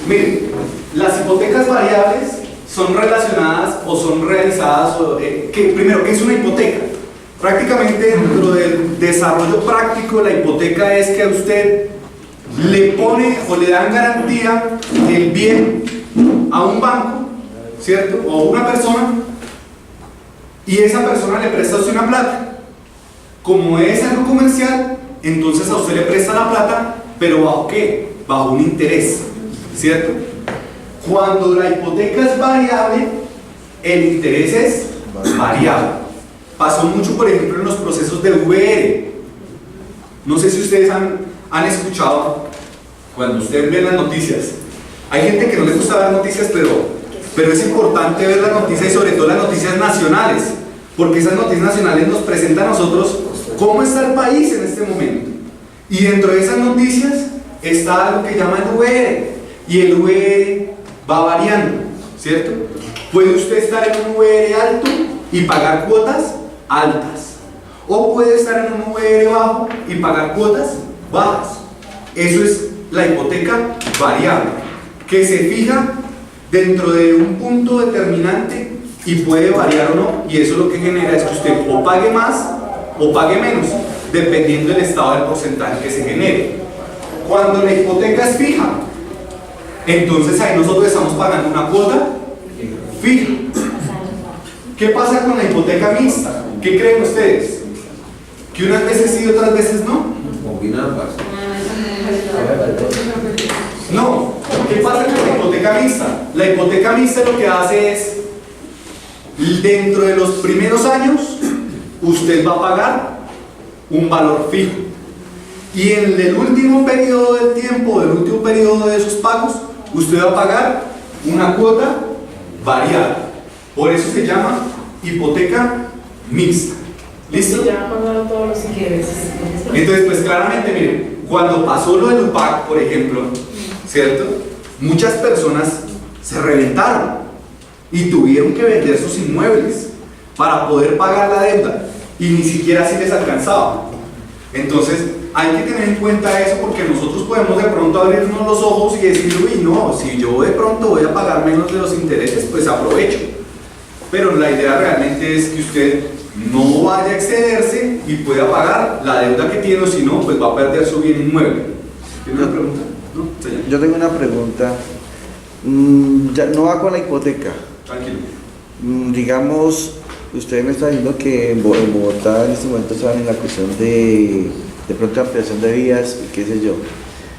Miren, las hipotecas variables son relacionadas o son realizadas, primero, ¿qué es una hipoteca? Prácticamente dentro del desarrollo práctico, la hipoteca es que a usted le pone o le dan garantía el bien a un banco, ¿cierto? O a una persona, y esa persona le presta a usted una plata. Como es algo comercial, entonces a usted le presta la plata, pero ¿bajo qué? Bajo un interés, ¿cierto? Cuando la hipoteca es variable, el interés es variable. Pasó mucho, por ejemplo, en los procesos de VR. No sé si ustedes han escuchado, cuando ustedes ven las noticias, hay gente que no le gusta ver noticias, pero es importante ver las noticias y sobre todo las noticias nacionales, porque esas noticias nacionales nos presentan a nosotros cómo está el país en este momento. Y dentro de esas noticias está algo que llaman el VR, y el VR va variando, ¿cierto? Puede usted estar en un VR alto y pagar cuotas altas, o puede estar en un VR bajo y pagar cuotas bajas. Eso es la hipoteca variable, que se fija dentro de un punto determinante y puede variar o no, y eso lo que genera es que usted o pague más o pague menos, dependiendo del estado del porcentaje que se genere. Cuando la hipoteca es fija, entonces ahí nosotros estamos pagando una cuota fija. ¿Qué pasa con la hipoteca mixta? ¿Qué creen ustedes? ¿Que unas veces sí y otras veces no? No. ¿Qué pasa con la hipoteca mixta? La hipoteca mixta lo que hace es, dentro de los primeros años, usted va a pagar un valor fijo. Y en el último periodo del tiempo, del último periodo de esos pagos, usted va a pagar una cuota variable. Por eso se llama hipoteca mixta. ¿Listo? Ya pagaron todos los intereses. Entonces, pues claramente, miren, cuando pasó lo del UPAC, por ejemplo, ¿cierto? Muchas personas se reventaron y tuvieron que vender sus inmuebles para poder pagar la deuda y ni siquiera así les alcanzaba. Entonces, hay que tener en cuenta eso, porque nosotros podemos de pronto abrirnos los ojos y decir, uy, no, si yo de pronto voy a pagar menos de los intereses, pues aprovecho. Pero la idea realmente es que usted no vaya a excederse y pueda pagar la deuda que tiene, o si no, pues va a perder su bien inmueble. ¿Tiene una pregunta? ¿No? Señor. Yo tengo una pregunta. Ya no va con la hipoteca. Tranquilo. Digamos, usted me está diciendo que en Bogotá en este momento están en la cuestión de pronto ampliación de vías y qué sé yo.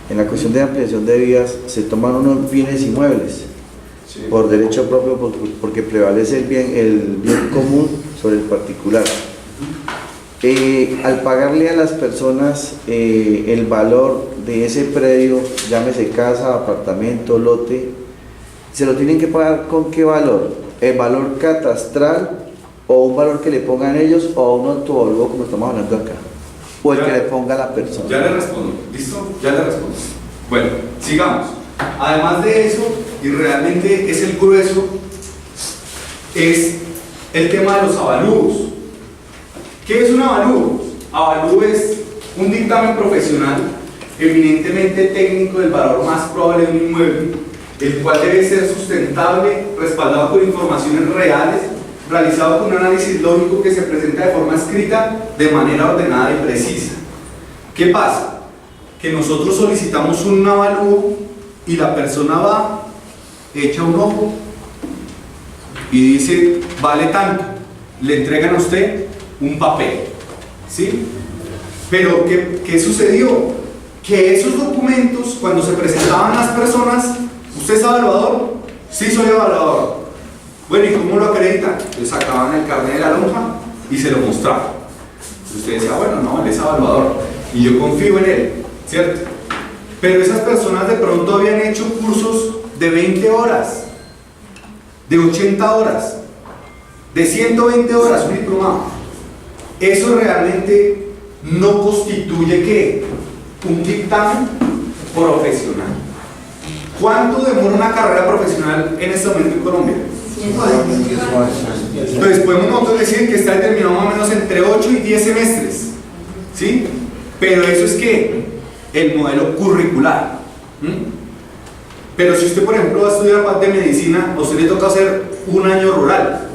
En la cuestión de ampliación de vías se toman unos bienes inmuebles, sí, por derecho propio, porque prevalece el bien común sobre el particular. Al pagarle a las personas el valor de ese predio, llámese casa, apartamento, lote, ¿se lo tienen que pagar con qué valor? ¿El valor catastral o un valor que le pongan ellos o un autovalúo como estamos hablando acá? ¿O el que le ponga la persona? Ya le respondo, ¿listo? Ya le respondo. Bueno, sigamos. Además de eso, y realmente es el grueso, es el tema de los avalúos. ¿Qué es un avalúo? Avalúo es un dictamen profesional eminentemente técnico del valor más probable de un inmueble, el cual debe ser sustentable, respaldado por informaciones reales, realizado con un análisis lógico que se presenta de forma escrita, de manera ordenada y precisa. ¿Qué pasa? Que nosotros solicitamos un avalúo y la persona va, echa un ojo y dice, vale tanto. Le entregan a usted un papel, ¿sí? Pero ¿qué sucedió? Que esos documentos, cuando se presentaban las personas, ¿usted es evaluador? Sí, soy evaluador. Bueno, ¿y cómo lo acreditan? Le sacaban el carnet de la lonja y se lo mostraban. Usted decía, bueno, no, él es evaluador y yo confío en él, ¿cierto? Pero esas personas de pronto habían hecho cursos de 20 horas, de 80 horas, de 120 horas, un diplomado. Eso realmente no constituye ¿qué? Un dictamen profesional. ¿Cuánto demora una carrera profesional en este momento en Colombia? Entonces podemos nosotros decir que está determinado más o menos entre 8 y 10 semestres, ¿sí? Pero eso es que el modelo curricular. Pero si usted, por ejemplo, va a estudiar parte de medicina, a usted le toca hacer un año rural.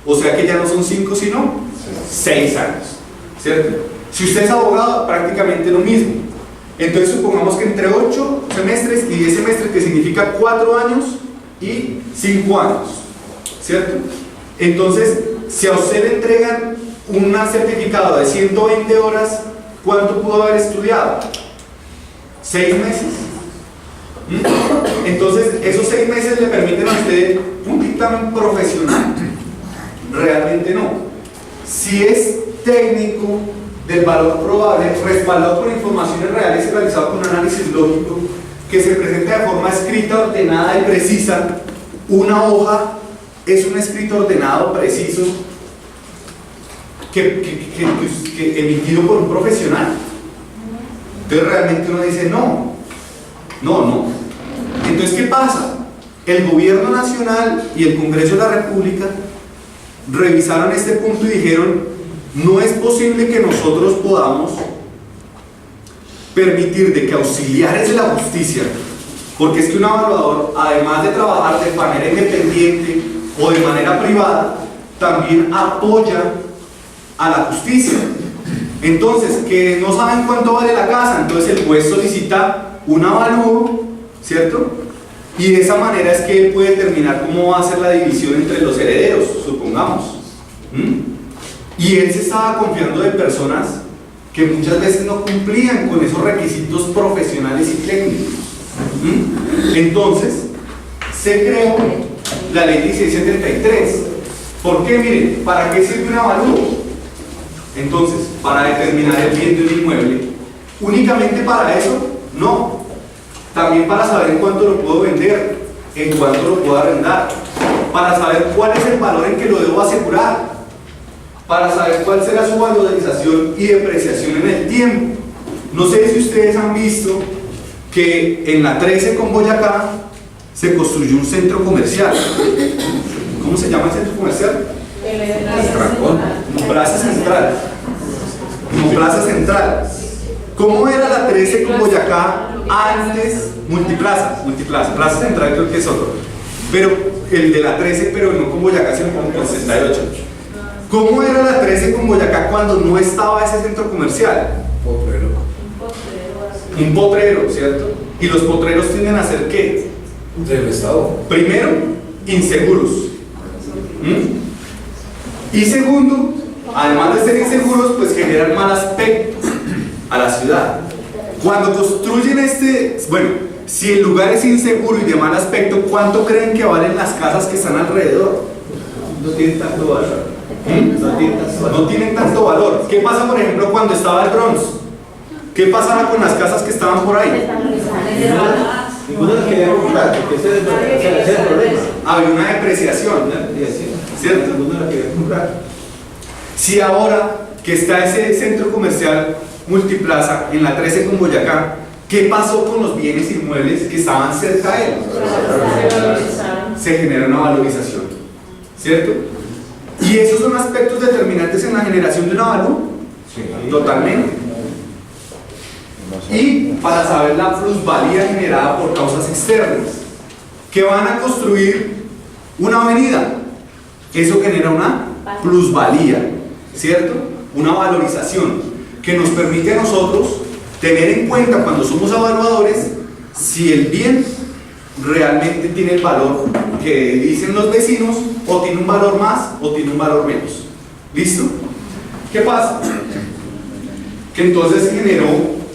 O sea que ya no son 5 sino 6 años, ¿cierto? Si usted es abogado, prácticamente lo mismo. Entonces supongamos que entre 8 semestres y 10 semestres, que significa 4 años y 5 años, ¿cierto? Entonces, si a usted le entregan un certificado de 120 horas, ¿cuánto pudo haber estudiado? 6 meses. Entonces, esos 6 meses le permiten a usted un dictamen profesional. Realmente no. Si es técnico, del valor probable, respaldado por informaciones reales y realizado con un análisis lógico, que se presenta de forma escrita, ordenada y precisa. Una hoja es un escrito ordenado, preciso, que emitido por un profesional. Entonces realmente uno dice no. Entonces, ¿qué pasa? El gobierno nacional y el Congreso de la República revisaron este punto y dijeron: no es posible que nosotros podamos permitir de que auxiliares de la justicia, porque es que un evaluador, además de trabajar de manera independiente o de manera privada, también apoya a la justicia. Entonces, que no saben cuánto vale la casa, entonces el juez solicita un avalúo, ¿cierto? Y de esa manera es que él puede determinar cómo va a ser la división entre los herederos, supongamos. Y él se estaba confiando de personas que muchas veces no cumplían con esos requisitos profesionales y técnicos. Entonces, se creó la ley 1673. ¿Por qué? Miren, ¿para qué sirve un avalúo? Entonces, para determinar el bien de un inmueble. ¿Únicamente para eso? No. También para saber en cuánto lo puedo vender, en cuánto lo puedo arrendar, para saber cuál es el valor en que lo debo asegurar, para saber cuál será su valorización y depreciación en el tiempo. No sé si ustedes han visto que en la 13 con Boyacá se construyó un centro comercial. ¿Cómo se llama el centro comercial? Plaza Central. Plaza Central. ¿Cómo era la 13 con Boyacá antes? Multiplaza. Plaza Central creo que es otro. Pero el de la 13, pero no con Boyacá, sino con 68. ¿Cómo era la 13 con Boyacá cuando no estaba ese centro comercial? Un potrero, ¿cierto? Y los potreros tienden a ser ¿qué? Del Estado. Primero, inseguros. Y segundo, además de ser inseguros, pues generan mal aspecto a la ciudad. Cuando construyen si el lugar es inseguro y de mal aspecto, ¿cuánto creen que valen las casas que están alrededor? No tienen tanto valor. No tienen tanto valor. ¿Qué pasa, por ejemplo, cuando estaba el Bronx? ¿Qué pasaba con las casas que estaban por ahí? Ninguno las quería comprar, porque ese es el problema. Había una depreciación, ¿cierto? Ninguno las quería comprar. Si ahora que está ese centro comercial Multiplaza en la 13 con Boyacá, ¿qué pasó con los bienes inmuebles que estaban cerca de él? Se genera una valorización, ¿cierto? ¿Y esos son aspectos determinantes en la generación de un avalúo? Sí. Totalmente. Y para saber la plusvalía generada por causas externas, que van a construir una avenida, eso genera una plusvalía, ¿cierto? Una valorización que nos permite a nosotros tener en cuenta cuando somos evaluadores si el bien realmente tiene el valor que dicen los vecinos, o tiene un valor más o tiene un valor menos. ¿Listo? ¿Qué pasa? Que entonces se generó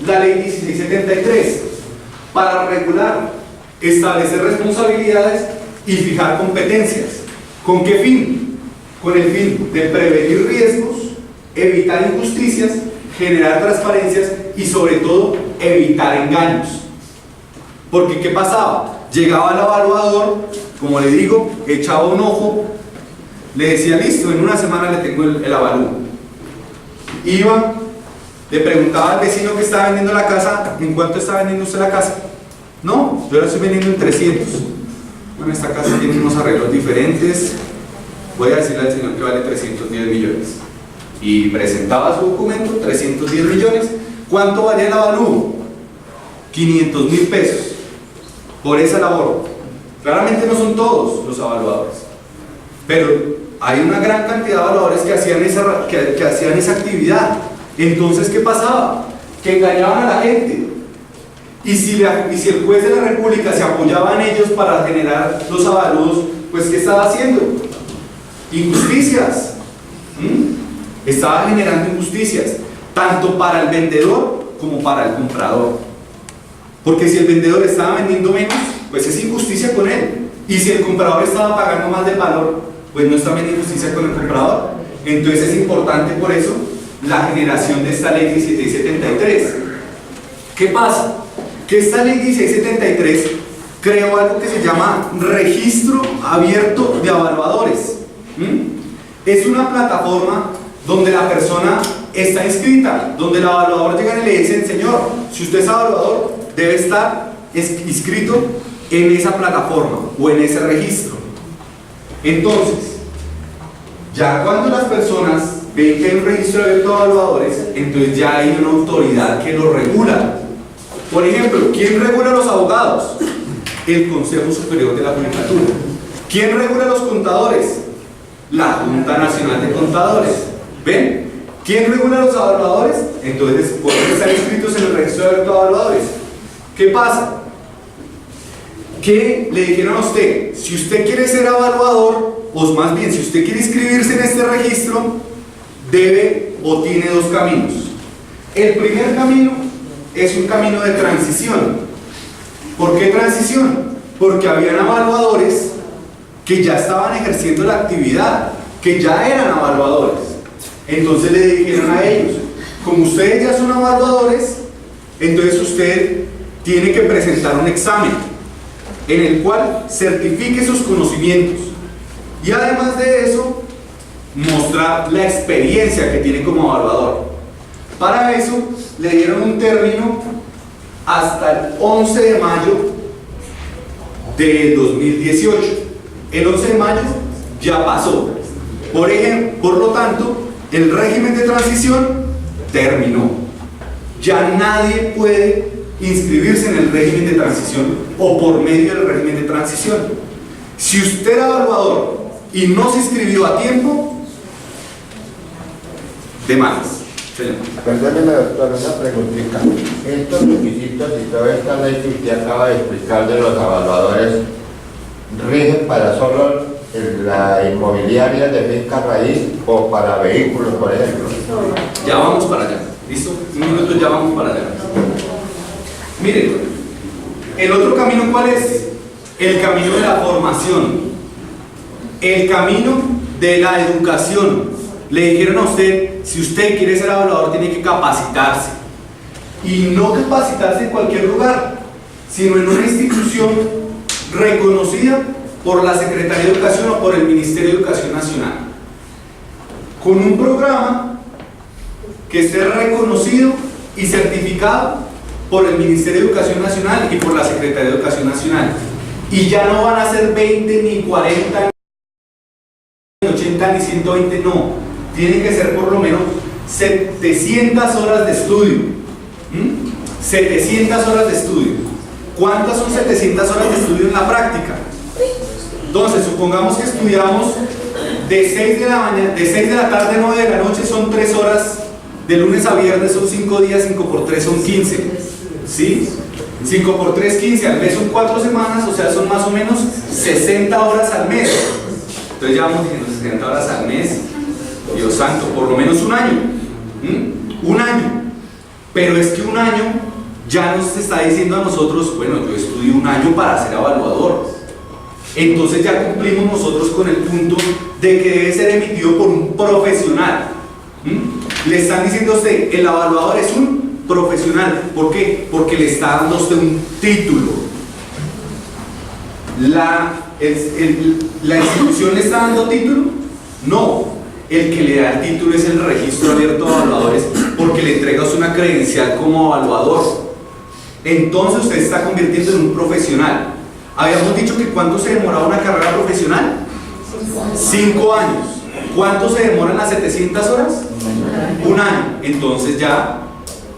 la ley 1673 para regular, establecer responsabilidades y fijar competencias. ¿Con qué fin? Con el fin de prevenir riesgos, evitar injusticias, generar transparencias y sobre todo evitar engaños. Porque ¿qué pasaba? Llegaba el evaluador, como le digo, echaba un ojo, le decía listo, en una semana le tengo el avalúo. Iba, le preguntaba al vecino que estaba vendiendo la casa, ¿en cuánto está vendiendo usted la casa? No, yo la estoy vendiendo en 300. Bueno, esta casa tiene unos arreglos diferentes, voy a decirle al señor que vale 310 millones. Y presentaba su documento, 310 millones. ¿Cuánto valía el avalúo? 500.000 pesos por esa labor. Claramente no son todos los evaluadores, pero hay una gran cantidad de evaluadores que hacían esa actividad. Entonces, ¿qué pasaba? Que engañaban a la gente. Y si el juez de la República se apoyaba en ellos para generar los avalúos, pues ¿qué estaba haciendo? Injusticias. Estaba generando injusticias, tanto para el vendedor como para el comprador. Porque si el vendedor estaba vendiendo menos, pues es injusticia con él. Y si el comprador estaba pagando más del valor, pues no es también injusticia con el comprador. Entonces es importante por eso la generación de esta ley 1673. ¿Qué pasa? Que esta ley 1673 creó algo que se llama Registro Abierto de Evaluadores. Es una plataforma donde la persona está inscrita, donde el evaluador llega y le dicen: señor, si usted es evaluador, debe estar inscrito en esa plataforma o en ese registro. Entonces, ya cuando las personas ven que hay un registro abierto de evaluadores, entonces ya hay una autoridad que lo regula. Por ejemplo, ¿quién regula a los abogados? El Consejo Superior de la Judicatura. ¿Quién regula a los contadores? La Junta Nacional de Contadores. ¿Ven? ¿Quién regula a los evaluadores? Entonces pueden estar inscritos en el registro abierto de evaluadores. ¿Qué pasa? Que le dijeron a usted: si usted quiere ser evaluador, o más bien si usted quiere inscribirse en este registro, debe o tiene dos caminos. El primer camino es un camino de transición. ¿Por qué transición? Porque habían evaluadores que ya estaban ejerciendo la actividad, que ya eran evaluadores. Entonces le dijeron a ellos: como ustedes ya son evaluadores, entonces usted tiene que presentar un examen en el cual certifique sus conocimientos y además de eso mostrar la experiencia que tiene como evaluador. Para eso le dieron un término hasta el 11 de mayo de 2018. El 11 de mayo ya pasó. Por lo tanto, el régimen de transición terminó. Ya nadie puede inscribirse en el régimen de transición o por medio del régimen de transición. Si usted era evaluador y no se inscribió a tiempo, de malas. Perdóneme, doctor, una preguntita. Estos requisitos y toda esta ley que usted acaba de explicar de los evaluadores rigen para solo la inmobiliaria de finca raíz o para vehículos, por ejemplo. Ya vamos para allá. ¿Listo? Un minuto, ya vamos para allá. Miren, el otro camino, ¿cuál es? El camino de la formación, el camino de la educación. Le dijeron a usted: si usted quiere ser evaluador, tiene que capacitarse. Y no capacitarse en cualquier lugar, sino en una institución reconocida por la Secretaría de Educación o por el Ministerio de Educación Nacional, con un programa que esté reconocido y certificado por el Ministerio de Educación Nacional y por la Secretaría de Educación Nacional. Y ya no van a ser 20, ni 40, ni 80, ni 120, no. Tienen que ser por lo menos 700 horas de estudio. 700 horas de estudio. ¿Cuántas son 700 horas de estudio en la práctica? Entonces, supongamos que estudiamos de 6 de la tarde a 9 de la noche, son 3 horas. De lunes a viernes son 5 días, 5 por 3 son 15. ¿Sí? 5 por 3, 15, al mes son 4 semanas, o sea, son más o menos 60 horas al mes. Entonces ya vamos diciendo 60 horas al mes. Dios santo, por lo menos un año. Un año. Pero es que un año ya nos está diciendo a nosotros: bueno, yo estudié un año para ser evaluador. Entonces ya cumplimos nosotros con el punto de que debe ser emitido por un profesional. Le están diciendo a usted: el evaluador es un profesional. ¿Por qué? Porque le está dando a usted un título. ¿La institución le está dando título? No. El que le da el título es el Registro Abierto de Evaluadores, porque le entrega a usted una credencial como evaluador. Entonces usted se está convirtiendo en un profesional. Habíamos dicho que ¿cuánto se demoraba una carrera profesional? 5 años. ¿Cuánto se demoran las 700 horas? Un año. Entonces ya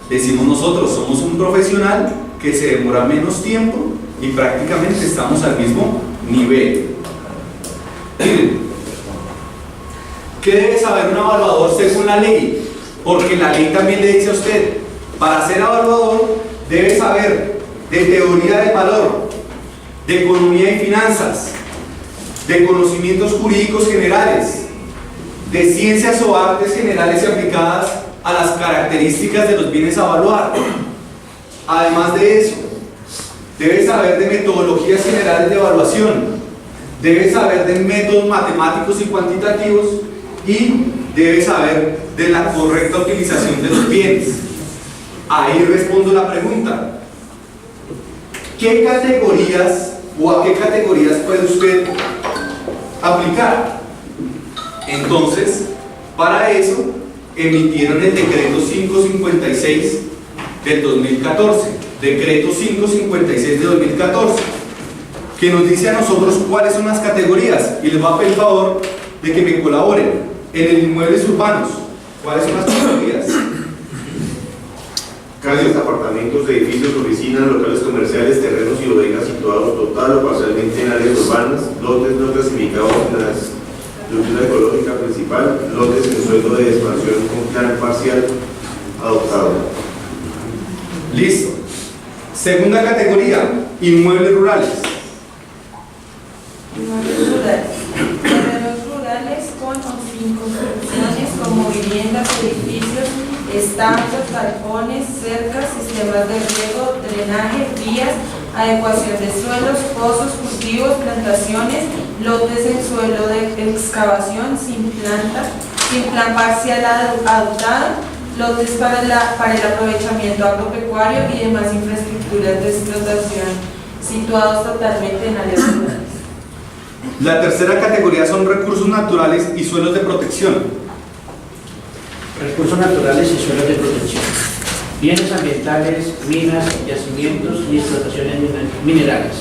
decimos nosotros: somos un profesional que se demora menos tiempo y prácticamente estamos al mismo nivel. Miren, ¿Qué debe saber un evaluador según la ley? Porque la ley también le dice a usted, para ser evaluador debe saber de teoría del valor, de economía y finanzas, de conocimientos jurídicos generales, de ciencias o artes generales y aplicadas a las características de los bienes a evaluar. Además de eso, debe saber de metodologías generales de evaluación, debe saber de métodos matemáticos y cuantitativos y debe saber de la correcta utilización de los bienes. Ahí respondo la pregunta: ¿qué categorías o a qué categorías puede usted aplicar? Entonces, para eso emitieron el decreto 556 del 2014, decreto 556 de 2014, que nos dice a nosotros cuáles son las categorías, y les voy a pedir el favor de que me colaboren. En el inmuebles urbanos, ¿cuáles son las categorías? Casas, apartamentos, edificios, oficinas, locales comerciales, terrenos y bodegas situados total o parcialmente en áreas urbanas, lotes no clasificados en la estructura ecológica principal, lotes en suelo de expansión con plan parcial adoptado. Listo. Segunda categoría, inmuebles rurales. Inmuebles rurales. Terrenos rurales con o sin construcciones como viviendas, edificios, estanques, galpones, cercas, sistemas de riego, drenaje, vías, adecuación de suelos, pozos, cultivos, plantaciones, lotes en suelo de excavación sin plan parcial adoptado, lotes para el aprovechamiento agropecuario y demás infraestructuras de explotación situados totalmente en áreas rurales. La tercera categoría son recursos naturales y suelos de protección. Recursos naturales y suelos de protección. Bienes ambientales, minas, yacimientos y explotaciones minerales.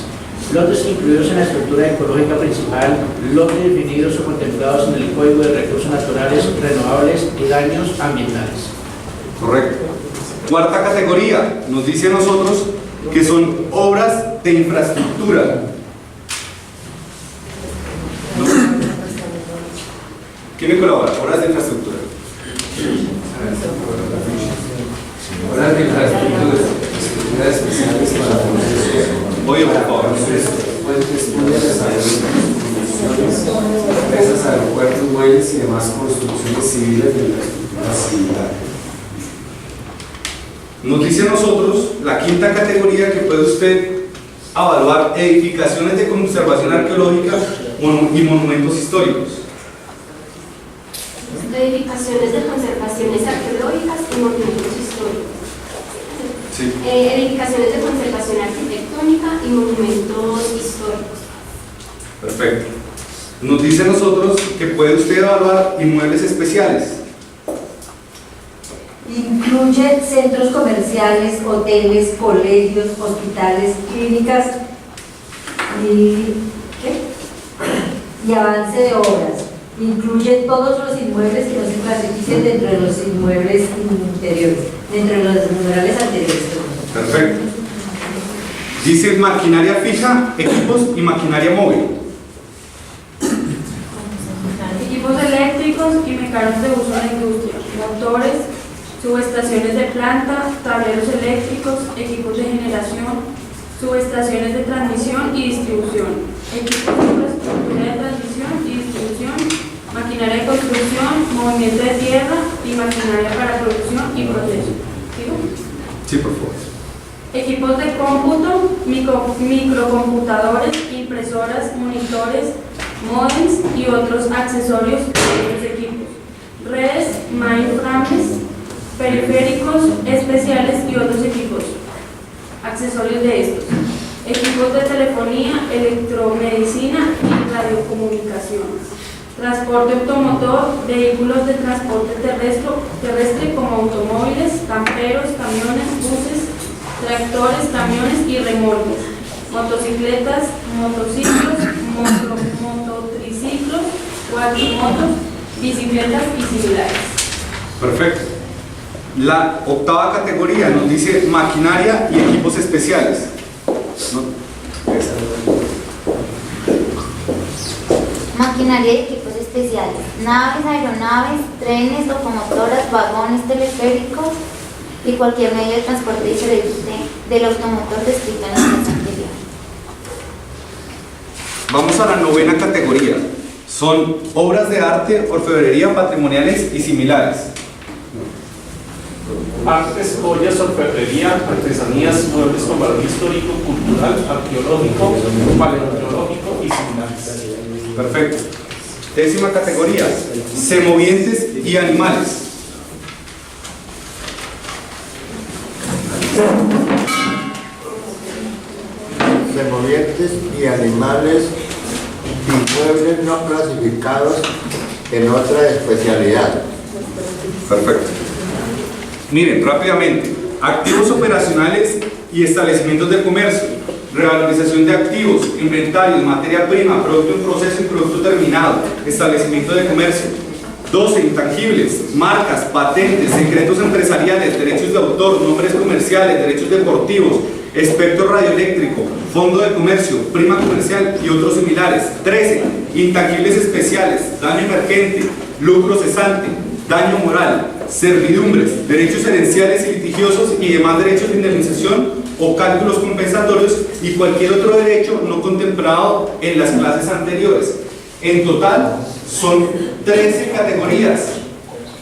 Lotes incluidos en la estructura ecológica principal, lotes definidos o contemplados en el Código de Recursos Naturales Renovables y daños ambientales. Correcto. Cuarta categoría, nos dice a nosotros que son obras de infraestructura. ¿No? ¿Quién me colabora? Obras de infraestructura. Obras de infraestructura especiales para Oye, por favor. puentes, túneles, aeropuertos, empresas, aeropuertos, muelles y demás construcciones civiles de infraestructura similar. Nos dice a nosotros la quinta categoría que puede usted evaluar: edificaciones de conservación arqueológica y monumentos históricos. Edificaciones de conservaciones arqueológicas y monumentos históricos. Sí. Edificaciones de conservación arquitectónica y monumentos históricos. Perfecto. Nos dice a nosotros que puede usted evaluar inmuebles especiales. Incluye centros comerciales, hoteles, colegios, hospitales, clínicas y avance de obras. Incluye todos los inmuebles que no se clasifiquen dentro de los inmuebles interiores, dentro de los numerales anteriores. Perfecto. Dice maquinaria fija, equipos y maquinaria móvil. Equipos eléctricos y mecánicos de uso en la industria, motores, subestaciones de planta, tableros eléctricos, equipos de generación, subestaciones de transmisión y distribución, equipos de infraestructura de transmisión y distribución, maquinaria de construcción, movimiento de tierra y maquinaria para producción y proceso. ¿Sigo? Sí, por favor. Equipos de cómputo, microcomputadores, impresoras, monitores, modems y otros accesorios de estos equipos, redes, mainframes, periféricos especiales y otros equipos, accesorios de estos, equipos de telefonía, electromedicina y radiocomunicación, transporte automotor, vehículos de transporte terrestre como automóviles, camperos, camiones, buses, tractores, camiones y remolques, motocicletas, motociclos, mototriciclos, cuatrimotos, bicicletas y similares. Perfecto. La octava categoría nos dice maquinaria y equipos especiales. Maquinaria y equipos especiales especiales: naves, aeronaves, trenes, locomotoras, vagones, teleféricos y cualquier medio de transporte diferente del automotor descrito en la clase anterior. Vamos a la 9ª categoría. Son obras de arte, orfebrería, patrimoniales y similares. Artes, joyas, orfebrería, artesanías, muebles con valor histórico, cultural, arqueológico, paleontológico y similares. Perfecto. 10ª categoría. Semovientes y animales. Semovientes y animales, inmuebles no clasificados en otra especialidad. Perfecto. Miren, rápidamente. Activos operacionales y establecimientos de comercio. Revalorización de activos, inventarios, materia prima, producto en proceso y producto terminado. Establecimiento de comercio. 12. Intangibles, marcas, patentes, secretos empresariales, derechos de autor, nombres comerciales, derechos deportivos, espectro radioeléctrico, fondo de comercio, prima comercial y otros similares. 13. Intangibles especiales, daño emergente, lucro cesante, daño moral, servidumbres, derechos herenciales y litigiosos y demás derechos de indemnización o cálculos compensatorios y cualquier otro derecho no contemplado en las clases anteriores. En total son 13 categorías: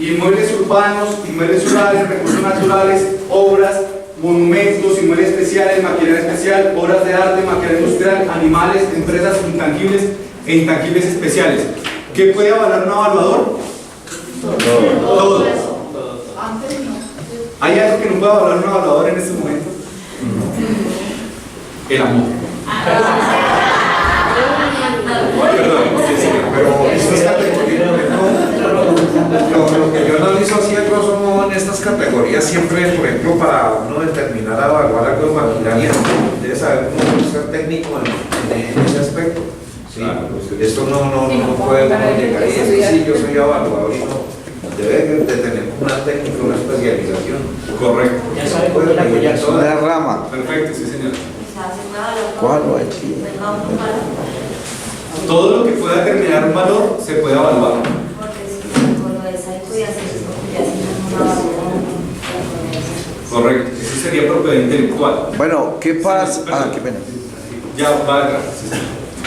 inmuebles urbanos, inmuebles rurales, recursos naturales, obras, monumentos, inmuebles especiales, maquinaria especial, obras de arte, maquinaria industrial, animales, empresas intangibles e intangibles especiales. ¿Qué puede avalar un evaluador? Todo. ¿Hay algo que no pueda avalar un evaluador en este momento? El amor. Pero estas categorías, lo que yo analizo así a grosso modo en estas categorías siempre, por ejemplo, para uno determinar a evaluar algo de maquinaria, debe saber cómo ser técnico en ese aspecto. Sí, esto no puede uno llegar y decir, sí, yo soy evaluador y no. Debe de tener una técnica, una especialización. Correcto. Ya sabe cómo es apoyar Una rama. Perfecto, sí señor. ¿Cuál va aquí? Todo lo que pueda determinar un valor se puede evaluar. Correcto, eso sería propiedad intelectual. Bueno, ¿qué pasa? Ah, qué pena. Ya va,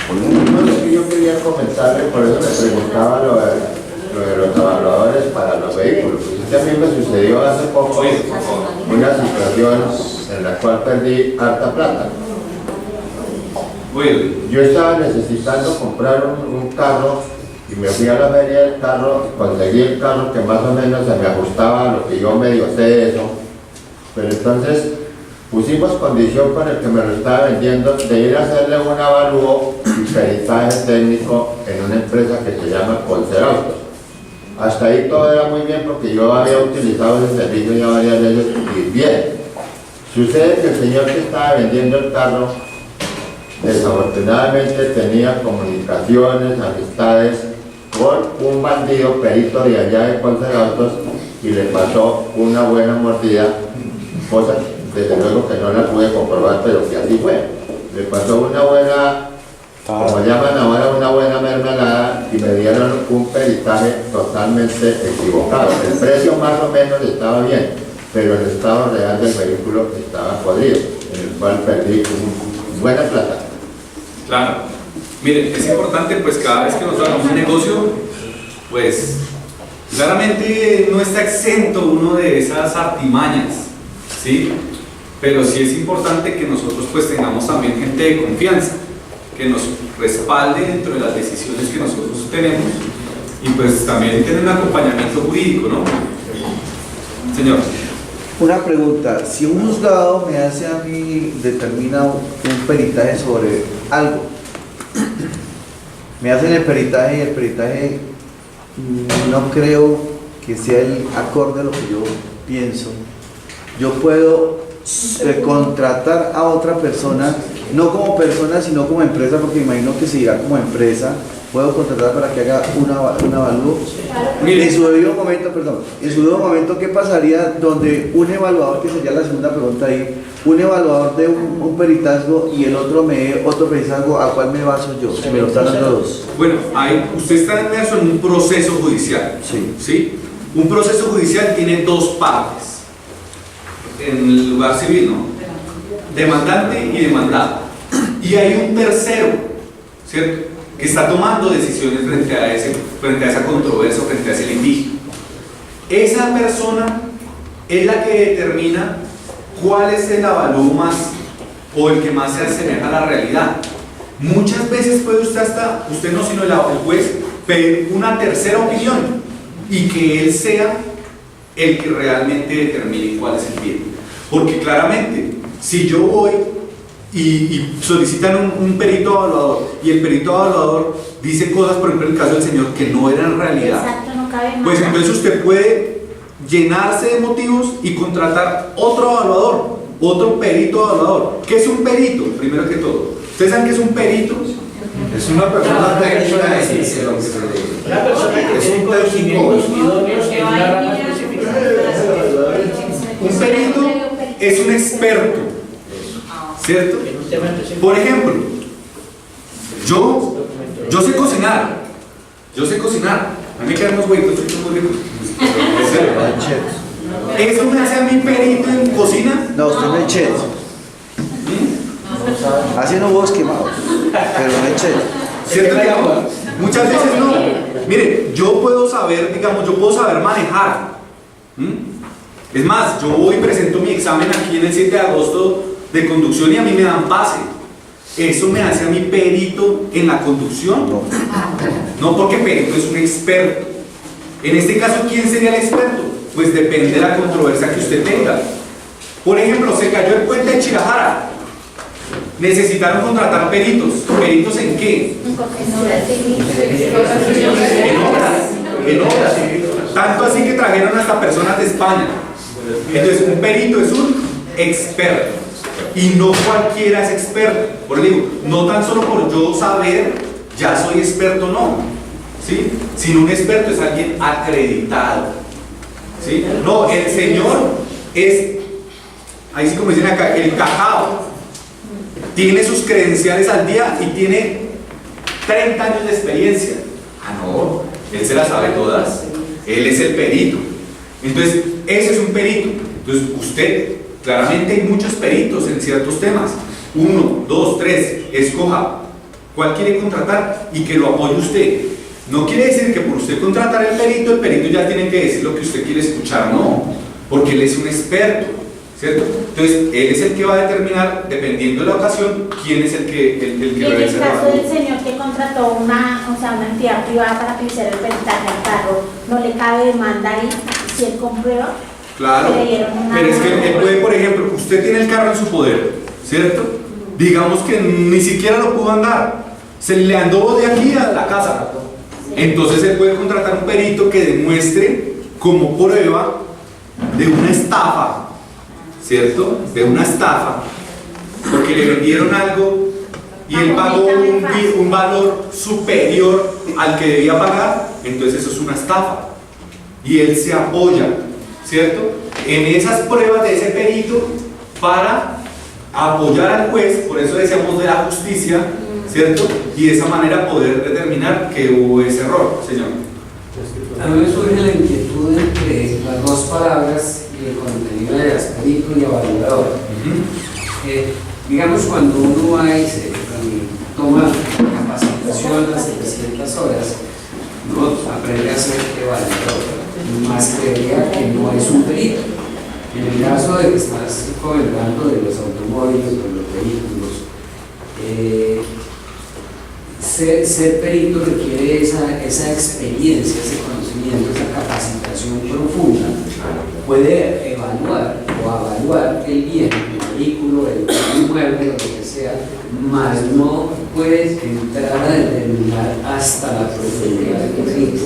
No, es que yo quería comentarle, por eso le preguntaba lo de los evaluadores para los vehículos. Pues a mí me sucedió hace poco una situación en la cual perdí harta plata. Yo estaba necesitando comprar un carro y me fui a la feria del carro, conseguí el carro que más o menos se me ajustaba a lo que yo medio sé de eso, pero entonces pusimos condición con el que me lo estaba vendiendo de ir a hacerle un avalúo y peritaje técnico en una empresa que se llama Colser Autos. Hasta ahí todo era muy bien porque yo había utilizado ese servicio ya varias veces y bien. Sucede que el señor que estaba vendiendo el carro desafortunadamente tenía comunicaciones, amistades con un bandido perito de allá de Colser Autos y le pasó una buena mordida, cosa desde luego que no la pude comprobar, pero que así fue. Le pasó una buena, como llaman ahora, una buena mermelada y me dieron un peritaje totalmente equivocado. El precio más o menos estaba bien, pero el estado real del vehículo estaba podrido, en el cual perdí buena plata. Claro. Miren, es importante pues cada vez que nosotros hagamos un negocio, pues claramente no está exento uno de esas artimañas, ¿sí? Pero sí es importante que nosotros pues tengamos también gente de confianza, que nos respalde dentro de las decisiones que nosotros tenemos y pues también tener un acompañamiento jurídico, ¿no? Señor. Una pregunta, si un juzgado me hace a mí, determina un peritaje sobre algo, me hacen el peritaje y el peritaje no creo que sea el acorde a lo que yo pienso, yo puedo contratar a otra persona, no como persona sino como empresa, porque imagino que se irá como empresa, puedo contratar para que haga un avalúo. En su debido momento, perdón, en su debido momento, ¿qué pasaría donde un evaluador, que sería la segunda pregunta ahí, un evaluador de un peritazgo y el otro me dé otro peritazgo, ¿a cuál me baso yo? Si me lo están dando dos. Bueno, usted está inmerso en un proceso judicial. ¿Sí? Un proceso judicial tiene dos partes. En el lugar civil, ¿no? Demandante y demandado. Y hay un tercero, ¿cierto?, que está tomando decisiones frente a esa controversia, frente a ese litigio. Esa persona es la que determina cuál es el avalúo más o el que más se asemeja a la realidad. Muchas veces puede usted no sino el juez, pedir una tercera opinión y que él sea el que realmente determine cuál es el bien. Porque claramente, si yo voy y solicitan un perito evaluador y el perito evaluador dice cosas, por ejemplo en el caso del señor, que no eran realidad, exacto, no cabe más. pues entonces usted puede llenarse de motivos y contratar otro evaluador, otro perito evaluador. ¿Qué es un perito? Primero que todo, ¿ustedes saben qué es un perito? Es una persona técnica de decisión. Una persona que tiene conocimientos idóneos en una rama específica. Un perito es un experto, ¿cierto? Por ejemplo, yo sé cocinar. A mí me quedan unos huevitos fritos muy ricos. ¿Eso me hace a mí perito en cocina? No, usted no es chef. Haciendo huevos quemados, pero no es chef. ¿Cierto que muchas veces no? Mire, yo puedo saber manejar. Es más, yo voy y presento mi examen aquí en el 7 de agosto de conducción y a mí me dan pase. ¿Eso me hace a mí perito en la conducción? No, porque perito es un experto. En este caso, ¿quién sería el experto? Pues depende de la controversia que usted tenga. Por ejemplo, se cayó el puente de Chirajara. Necesitaron contratar peritos. ¿Peritos en qué? En obras. Tanto así que trajeron hasta personas de España. Entonces, un perito es un experto. Y no cualquiera es experto. Por eso digo, no tan solo por yo saber, ya soy experto, no. ¿Sí? Sino un experto es alguien acreditado. ¿Sí? No, el señor es, ahí sí como dicen acá, el cajao. Tiene sus credenciales al día y tiene 30 años de experiencia. Ah, no, él se las sabe todas. Él es el perito. Entonces, ese es un perito. Entonces, usted, claramente hay muchos peritos en ciertos temas. 1, 2, 3, escoja cuál quiere contratar y que lo apoye usted. No quiere decir que por usted contratar el perito ya tiene que decir lo que usted quiere escuchar, no. Porque él es un experto, ¿cierto? Entonces, él es el que va a determinar, dependiendo de la ocasión, quién es el que en el caso del señor que contrató una entidad privada para que le hiciera el peritaje al carro, ¿no le cabe demanda ahí si él comprueba? Claro, pero es que él puede, por ejemplo, usted tiene el carro en su poder, ¿cierto? Digamos que ni siquiera lo pudo andar, se le andó de aquí a la casa. Entonces él puede contratar un perito que demuestre como prueba de una estafa, ¿cierto? De una estafa, porque le vendieron algo y él pagó un valor superior al que debía pagar, entonces eso es una estafa. Y él se apoya, ¿cierto?, en esas pruebas de ese perito para apoyar al juez, por eso decíamos de la justicia, ¿cierto? Y de esa manera poder determinar que hubo ese error, señor. A mí me surge la inquietud entre las dos palabras y el contenido de perito y evaluador. Digamos, cuando uno va y se toma capacitación las 700 horas, uno aprende a ser evaluador, más creería que no es un perito. En el caso de que estás comentando de los automóviles, de los vehículos, ser perito requiere esa experiencia, ese conocimiento, esa capacitación profunda. Puede evaluar o avaluar el bien, el vehículo, el inmueble, lo que sea, más no puede entrar a determinar hasta la profundidad del perito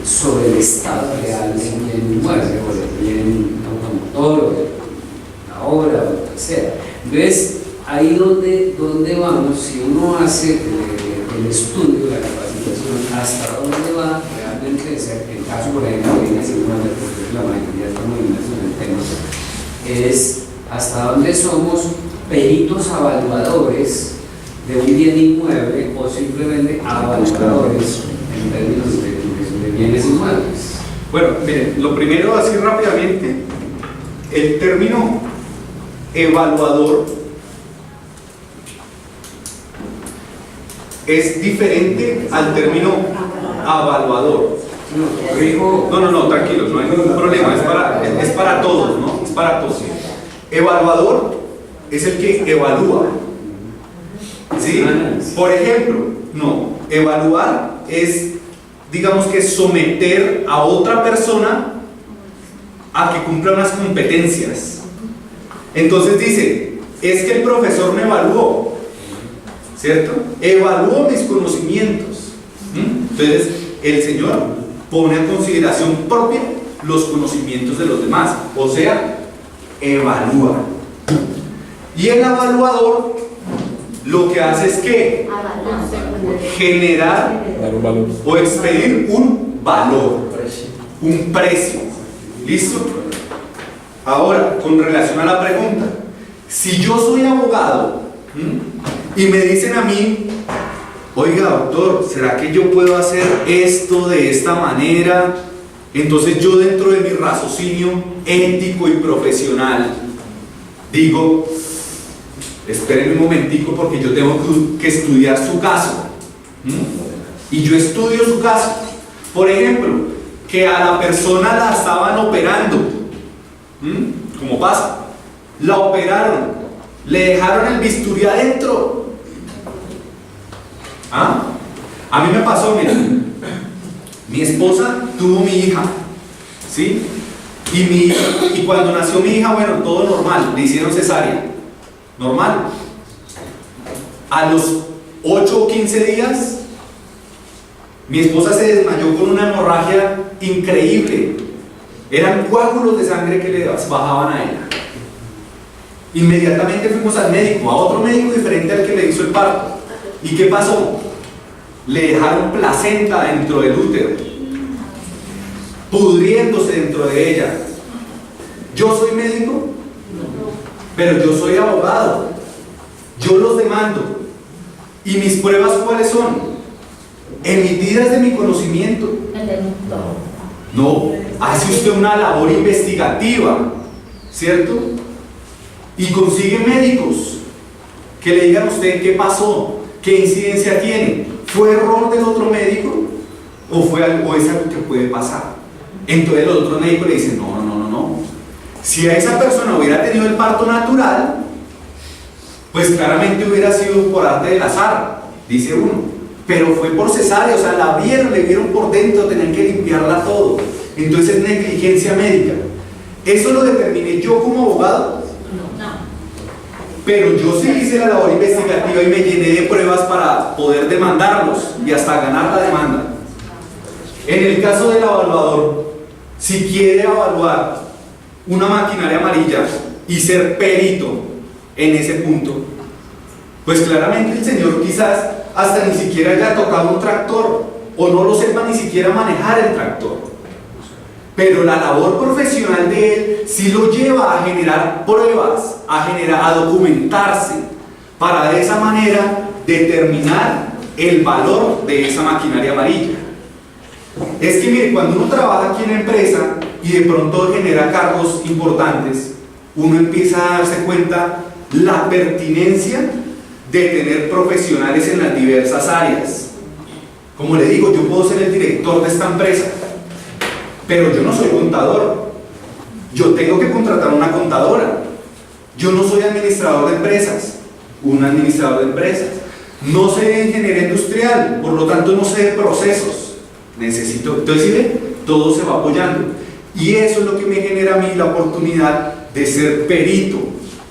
sobre el estado real del bien inmueble, o del bien automotor, o de la obra, o lo que sea. Entonces, ahí donde vamos, si uno hace el estudio, la capacitación, hasta dónde va realmente el caso, por ejemplo, de líneas iguales, porque la mayoría estamos inmersos en el tema, es hasta dónde somos peritos evaluadores de un bien inmueble o simplemente evaluadores en términos de bienes inmuebles. Bueno, miren, lo primero, así rápidamente, el término evaluador es diferente al término avaluador. No, tranquilos, no hay ningún problema, es para todos, ¿no? Es para todos. Evaluador es el que evalúa. ¿Sí? Por ejemplo, no, evaluar es, digamos que someter a otra persona a que cumpla unas competencias. Entonces dice, es que el profesor me evaluó, ¿cierto? Evaluó mis conocimientos. Entonces, el Señor pone a consideración propia los conocimientos de los demás, o sea, evalúa. Y el evaluador lo que hace es que generar o expedir un valor, un precio. ¿Listo? Ahora, con relación a la pregunta, si yo soy abogado y me dicen a mí, oiga doctor, ¿será que yo puedo hacer esto de esta manera? Entonces yo, dentro de mi raciocinio ético y profesional, digo, esperen un momentico porque yo tengo que estudiar su caso. Y yo estudio su caso. Por ejemplo, que a la persona la estaban operando, como pasa, la operaron, le dejaron el bisturí adentro. A mí me pasó, mira, mi esposa tuvo mi hija, ¿sí? Y cuando nació mi hija, bueno, todo normal, le hicieron cesárea, normal. A los 8 o 15 días, mi esposa se desmayó con una hemorragia increíble. Eran coágulos de sangre que le bajaban a ella. Inmediatamente fuimos al médico, a otro médico diferente al que le hizo el parto. ¿Y qué pasó? Le dejaron placenta dentro del útero, pudriéndose dentro de ella. ¿Yo soy médico? Pero yo soy abogado. Yo los demando. ¿Y mis pruebas cuáles son? Emitidas de mi conocimiento. No, hace usted una labor investigativa, ¿cierto? Y consigue médicos que le digan a usted qué pasó, qué incidencia tiene. ¿Fue error del otro médico? ¿O es algo que puede pasar? Entonces el otro médico le dice, no. Si a esa persona hubiera tenido el parto natural, pues claramente hubiera sido por arte del azar, dice uno. Pero fue por cesárea, o sea, la vieron, le vieron por dentro, tenían que limpiarla todo. Entonces es negligencia médica. ¿Eso lo determiné yo como abogado? No. Pero yo sí hice la labor investigativa y me llené de pruebas para poder demandarlos y hasta ganar la demanda. En el caso del evaluador, si quiere evaluar una maquinaria amarilla y ser perito en ese punto, pues claramente el señor quizás hasta ni siquiera haya tocado un tractor o no lo sepa ni siquiera manejar el tractor, pero la labor profesional de él sí lo lleva a generar pruebas, a documentarse para de esa manera determinar el valor de esa maquinaria amarilla. Es que mire, cuando uno trabaja aquí en la empresa y de pronto genera cargos importantes, uno empieza a darse cuenta la pertinencia de tener profesionales en las diversas áreas. Como le digo, yo puedo ser el director de esta empresa, pero yo no soy contador. Yo tengo que contratar una contadora. Yo no soy administrador de empresas, un administrador de empresas. No sé de ingeniería industrial, por lo tanto no sé de procesos. Entonces, ¿sí ve? Todo se va apoyando. Y eso es lo que me genera a mí la oportunidad de ser perito.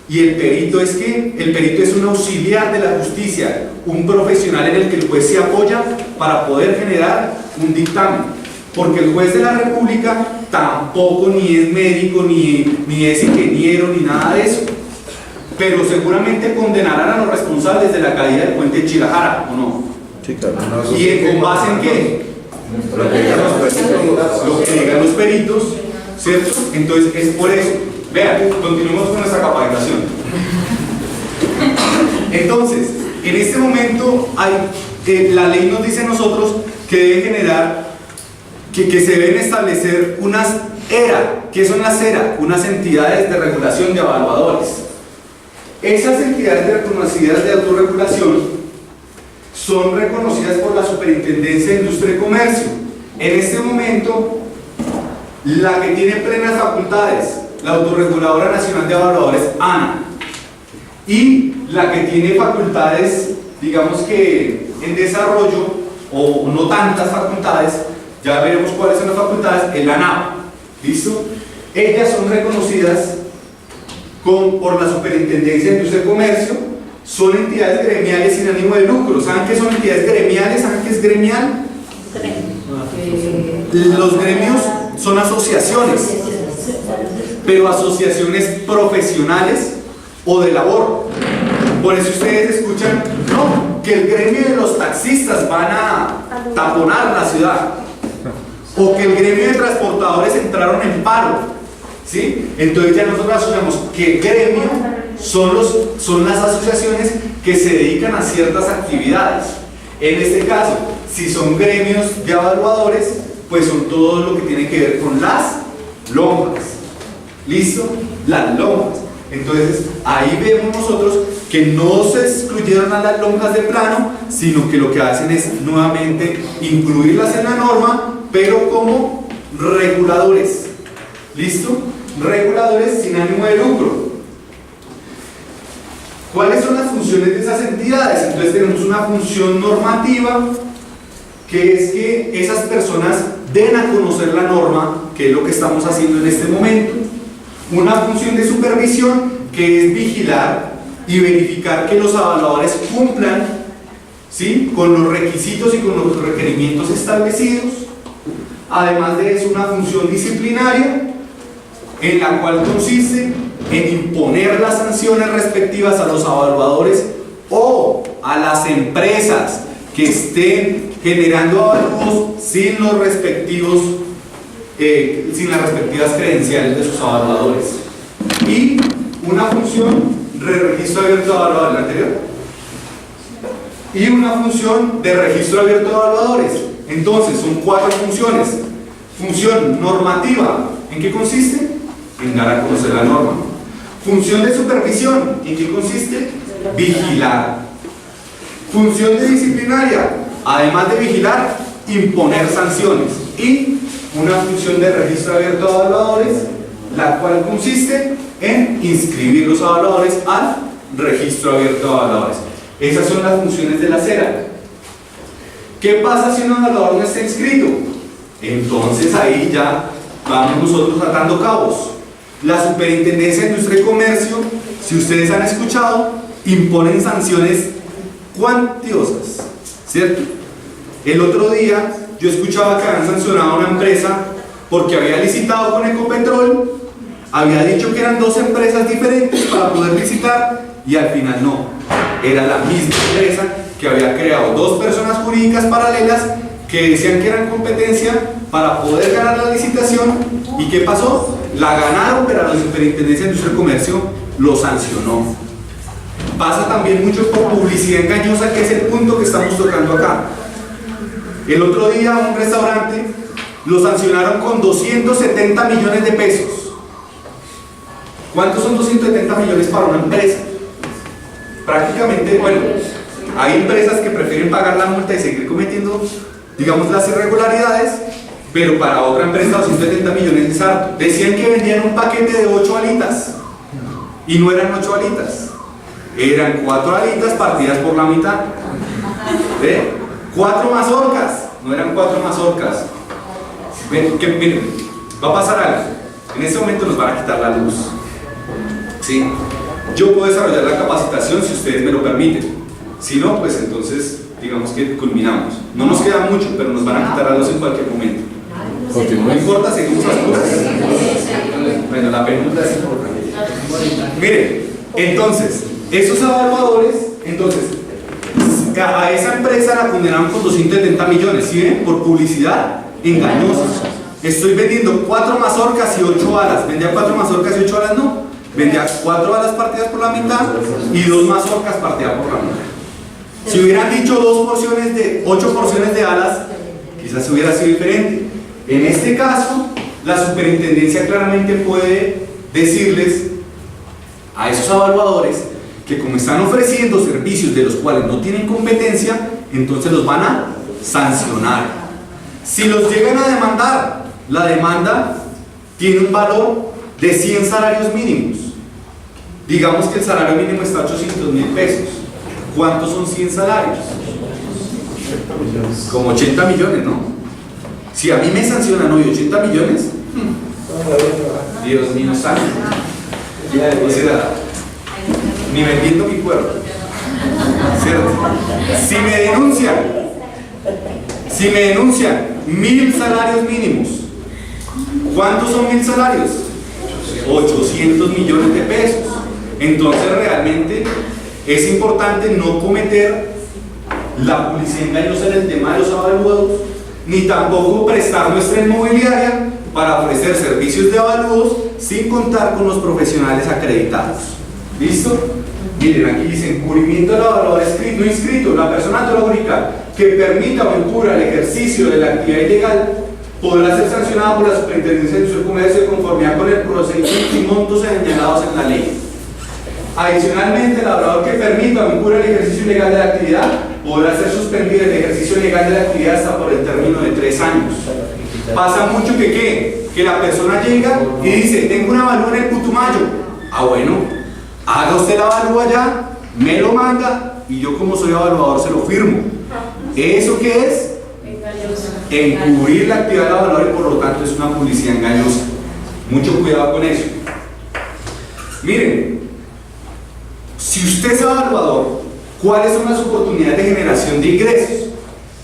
Y el perito es que el perito es un auxiliar de la justicia, un profesional en el que el juez se apoya para poder generar un dictamen, porque el juez de la República tampoco ni es médico, ni es ingeniero, ni nada de eso, pero seguramente condenarán a los responsables de la caída del puente de Chirajara, ¿o no? Sí, claro. ¿Y con base en qué? Lo que digan los peritos, ¿cierto? Entonces es por eso. Vean, continuemos con nuestra capacitación. Entonces, en este momento la ley nos dice a nosotros que debe generar, que se deben establecer unas ERA. ¿Qué son las ERA? Unas entidades de regulación de evaluadores. Esas entidades reconocidas de autorregulación son reconocidas por la Superintendencia de Industria y Comercio. En este momento, la que tiene plenas facultades, la Autorreguladora Nacional de Evaluadores, ANA, y la que tiene facultades, digamos que en desarrollo, o no tantas facultades, ya veremos cuáles son las facultades, es la ANAP. ¿Listo? Ellas son reconocidas por la Superintendencia de Industria y Comercio, son entidades gremiales sin ánimo de lucro. ¿Saben qué son entidades gremiales? ¿Saben qué es gremial? Los gremios son asociaciones, pero asociaciones profesionales o de labor. Por eso ustedes escuchan, no, que el gremio de los taxistas van a taponar la ciudad, o que el gremio de transportadores entraron en paro, ¿sí? Entonces ya nosotros asociamos que el gremio son las asociaciones que se dedican a ciertas actividades. En este caso, si son gremios de evaluadores, pues son todo lo que tiene que ver con las lonjas. ¿Listo? Las lonjas. Entonces, ahí vemos nosotros que no se excluyeron a las lonjas de plano, sino que lo que hacen es nuevamente incluirlas en la norma, pero como reguladores. ¿Listo? Reguladores sin ánimo de lucro. ¿Cuáles son las funciones de esas entidades? Entonces tenemos una función normativa, que es que esas personas den a conocer la norma, que es lo que estamos haciendo en este momento. Una función de supervisión, que es vigilar y verificar que los evaluadores cumplan, ¿sí?, con los requisitos y con los requerimientos establecidos. Además de eso, una función disciplinaria, en la cual consiste en imponer las sanciones respectivas a los evaluadores o a las empresas que estén generando avalúos sin los respectivos sin las respectivas credenciales de sus evaluadores. Y una función de registro abierto de evaluadores, ¿la anterior? Y una función de registro abierto de evaluadores. Entonces son 4 funciones. Función normativa, ¿en qué consiste? En dar a conocer la norma. Función de supervisión, ¿en qué consiste? Vigilar. Función de disciplinaria, además de vigilar, imponer sanciones. Y una función de registro abierto de evaluadores, la cual consiste en inscribir los evaluadores al registro abierto de evaluadores. Esas son las funciones de la CERA. ¿Qué pasa si un evaluador no está inscrito? Entonces ahí ya vamos nosotros atando cabos. La Superintendencia de Industria y Comercio, si ustedes han escuchado, imponen sanciones cuantiosas, ¿cierto? El otro día yo escuchaba que habían sancionado a una empresa porque había licitado con Ecopetrol, había dicho que eran 2 empresas diferentes para poder licitar, y al final no, era la misma empresa que había creado 2 personas jurídicas paralelas que decían que eran competencia para poder ganar la licitación. ¿Y qué pasó? La ganaron, pero a la Superintendencia de Industria y Comercio lo sancionó. Pasa también mucho por publicidad engañosa, que es el punto que estamos tocando acá. El otro día un restaurante lo sancionaron con 270 millones de pesos. ¿Cuántos son 270 millones para una empresa? Prácticamente, bueno, hay empresas que prefieren pagar la multa y seguir cometiendo, digamos, las irregularidades, pero para otra empresa 270 millones es harto. Decían que vendían un paquete de 8 alitas y no eran 8 alitas, eran 4 alitas partidas por la mitad. ¿Ve? 4 mazorcas, no eran 4 mazorcas. Miren, va a pasar algo. En este momento nos van a quitar la luz, ¿sí? Yo puedo desarrollar la capacitación si ustedes me lo permiten. Si no, pues entonces digamos que culminamos. No nos queda mucho, pero nos van a quitar la luz en cualquier momento. No importa, seguimos las cosas. Bueno, la pregunta es importante. Miren, entonces, esos evaluadores, entonces, a esa empresa la condenaron con 270 millones, ¿sí ven? Por publicidad engañosa. Estoy vendiendo 4 mazorcas y 8 balas. ¿Vendía 4 mazorcas y 8 balas? No. Vendía 4 balas partidas por la mitad y 2 mazorcas partidas por la mitad. Si hubieran dicho 8 porciones de balas, quizás hubiera sido diferente. En este caso, la superintendencia claramente puede decirles a esos evaluadores que como están ofreciendo servicios de los cuales no tienen competencia, entonces los van a sancionar. Si los llegan a demandar, la demanda tiene un valor de 100 salarios mínimos. Digamos que el salario mínimo está a 800.000 pesos. ¿Cuántos son 100 salarios? Como 80 millones, ¿no? Si a mí me sancionan hoy 80 millones, Dios mío santo. O sea, ni vendiendo mi cuerpo. ¿Cierto? Si me denuncian 1000 salarios mínimos, ¿cuántos son 1000 salarios? 800 millones de pesos. Entonces realmente es importante no cometer la publicidad engañosa en el tema de los avalúos, ni tampoco prestar nuestra inmobiliaria para ofrecer servicios de avalúos sin contar con los profesionales acreditados. ¿Listo? Miren, aquí dice encubrimiento del evaluador escrito, no inscrito, la persona antológica que permita o encubra el ejercicio de la actividad ilegal podrá ser sancionada por la Superintendencia de Industria y Comercio de conformidad con el procedimiento y montos señalados en la ley. Adicionalmente, el evaluador que permita o encubra el ejercicio ilegal de la actividad podrá ser suspendido el ejercicio legal de la actividad hasta por el término de 3 años. Pasa mucho que la persona llega y dice, tengo un avalúo en el Putumayo. Ah, bueno, haga usted el avalúo allá, me lo manda y yo como soy evaluador se lo firmo. ¿Eso qué es? Encubrir la actividad del evaluador y por lo tanto es una publicidad engañosa. Mucho cuidado con eso. Miren, si usted es evaluador, ¿cuáles son las oportunidades de generación de ingresos?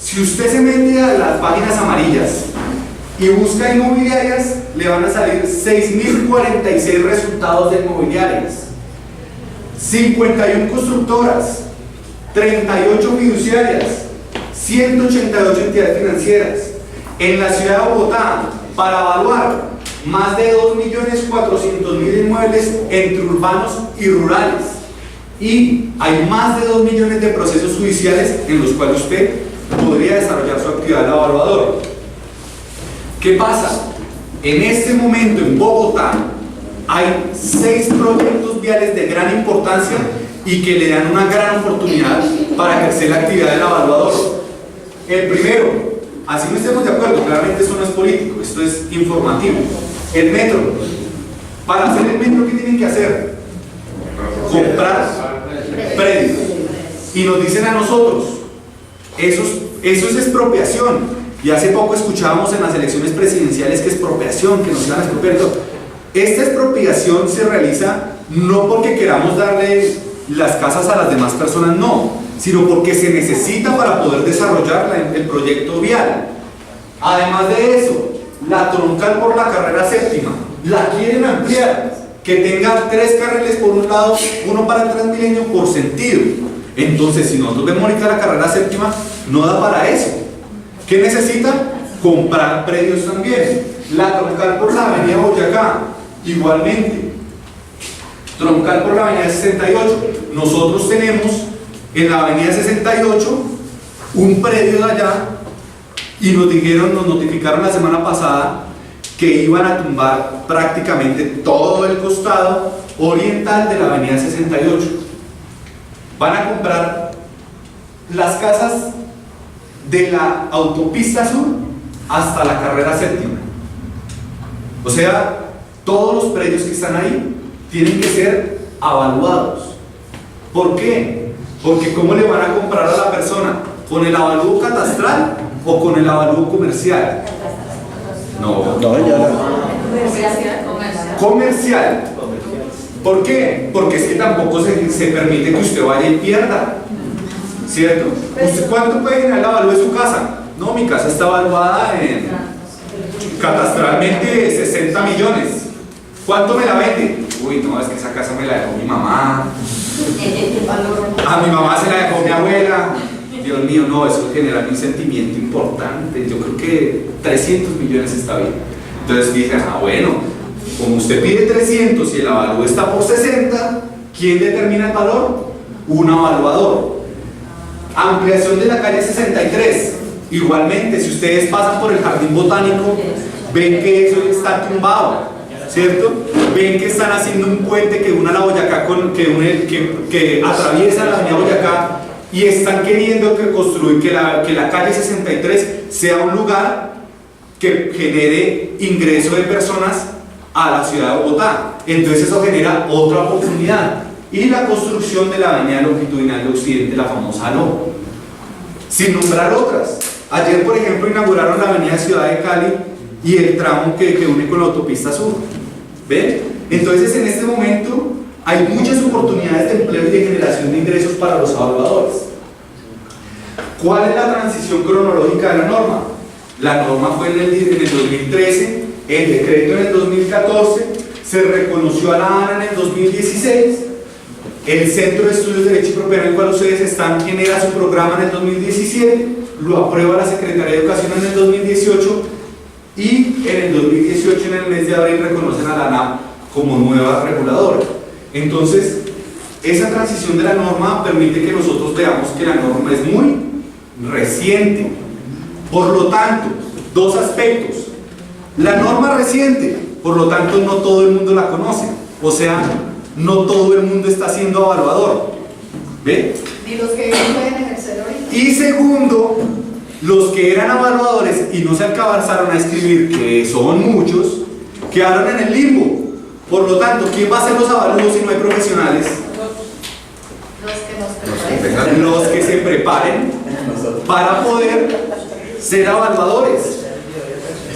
Si usted se mete a las páginas amarillas y busca inmobiliarias, le van a salir 6.046 resultados de inmobiliarias, 51 constructoras, 38 fiduciarias, 188 entidades financieras. En la ciudad de Bogotá, para evaluar más de 2.400.000 inmuebles entre urbanos y rurales. Y hay más de 2 millones de procesos judiciales en los cuales usted podría desarrollar su actividad de evaluador. ¿Qué pasa? En este momento en Bogotá hay 6 proyectos viales de gran importancia y que le dan una gran oportunidad para ejercer la actividad del evaluador. El primero, así no estemos de acuerdo, claramente eso no es político, esto es informativo. El metro. Para hacer el metro, ¿qué tienen que hacer? Comprar predios. Y nos dicen a nosotros, eso es expropiación. Y hace poco escuchábamos en las elecciones presidenciales que expropiación, que nos iban a expropiar todo. Esta expropiación se realiza no porque queramos darle las casas a las demás personas, no, sino porque se necesita para poder desarrollar el proyecto vial. Además de eso, la troncal por la carrera séptima, la quieren ampliar, que tenga 3 carriles por un lado, uno para el Transmilenio por sentido. Entonces, si nosotros vemos ahorita la carrera séptima, no da para eso. ¿Qué necesita? Comprar predios también. La troncal por la avenida Boyacá, igualmente. Troncal por la avenida 68. Nosotros tenemos en la avenida 68 un predio de allá y nos notificaron la semana pasada que iban a tumbar prácticamente todo el costado oriental de la avenida 68. Van a comprar las casas de la autopista sur hasta la carrera séptima. O sea, todos los predios que están ahí tienen que ser avaluados. ¿Por qué? Porque ¿cómo le van a comprar a la persona? ¿Con el avalúo catastral o con el avalúo comercial? No, comercial. ¿Por qué? Porque es que tampoco se permite que usted vaya y pierda, ¿cierto? ¿Usted cuánto puede generar el avalúo de su casa? No, mi casa está evaluada en catastralmente 60 millones. ¿Cuánto me la vende? Uy, no, es que esa casa me la dejó mi mamá. A mi mamá se la dejó mi abuela. Dios mío, no, eso genera un sentimiento importante. Yo creo que 300 millones está bien. Entonces dije, bueno, como usted pide 300 y el avalúo está por 60, ¿quién determina el valor? Un evaluador. Ampliación de la calle 63. Igualmente, si ustedes pasan por el jardín botánico, ven que eso está tumbado, ¿cierto? Ven que están haciendo un puente que une a la Boyacá que atraviesa la avenida Boyacá, y están queriendo construir que la calle 63 sea un lugar que genere ingreso de personas a la ciudad de Bogotá. Entonces eso genera otra oportunidad. Y la construcción de la avenida longitudinal de Occidente, la famosa ALO, sin nombrar otras. Ayer, por ejemplo, inauguraron la avenida Ciudad de Cali y el tramo que une con la autopista sur. ¿Ven? Entonces, en este momento hay muchas oportunidades de empleo y de generación de ingresos para los evaluadores. ¿Cuál es la transición cronológica de la norma? La norma fue en el 2013, el decreto en el 2014, se reconoció a la ANA en el 2016, el Centro de Estudios de Derecho y Propiedad en el cual ustedes están genera su programa en el 2017, lo aprueba la Secretaría de Educación en el 2018 y en el 2018, en el mes de abril, reconocen a la ANA como nueva reguladora. Entonces, esa transición de la norma permite que nosotros veamos que la norma es muy reciente. Por lo tanto, dos aspectos. La norma reciente, por lo tanto, no todo el mundo la conoce. O sea, no todo el mundo está siendo evaluador. ¿Ve? Ni los que pueden ejercer ahorita. Y segundo, los que eran evaluadores y no se alcanzaron a escribir, que son muchos, quedaron en el limbo. Por lo tanto, ¿quién va a hacer los evaluados si no hay profesionales? Los que se preparen para poder ser evaluadores.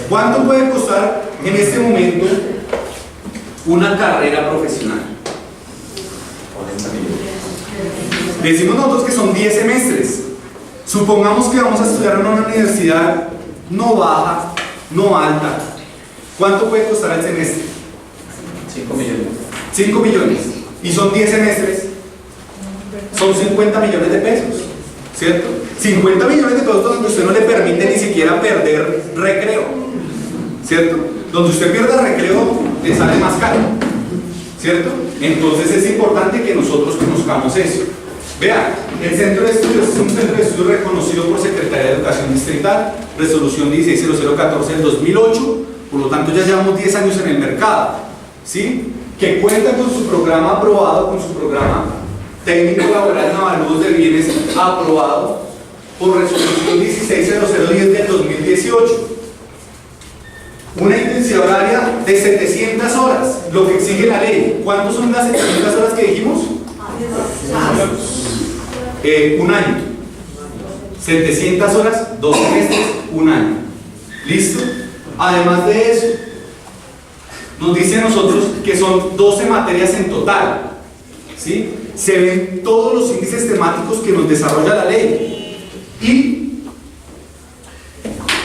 ¿Cuánto puede costar en este momento una carrera profesional? Decimos nosotros que son 10 semestres. Supongamos que vamos a estudiar en una universidad no baja, no alta. ¿Cuánto puede costar el semestre? 5 millones. 5 millones. Y son 10 semestres. Son 50 millones de pesos. ¿Cierto? 50 millones de pesos donde usted no le permite ni siquiera perder recreo. ¿Cierto? Donde usted pierda recreo le sale más caro. ¿Cierto? Entonces es importante que nosotros conozcamos eso. Vean, el Centro de Estudios es un centro de estudios reconocido por Secretaría de Educación Distrital, resolución 160014 del 2008, por lo tanto ya llevamos 10 años en el mercado, ¿sí? Que cuenta con su programa aprobado, con su programa técnico laboral en avalúos de bienes aprobado por resolución 160010 del 2018. Una intensidad horaria de 700 horas, lo que exige la ley. ¿Cuántas son las 700 horas que dijimos? Un año. 700 horas, 2 semestres, un año. ¿Listo? Además de eso, nos dice a nosotros que son 12 materias en total. ¿Sí? Se ven todos los índices temáticos que nos desarrolla la ley. Y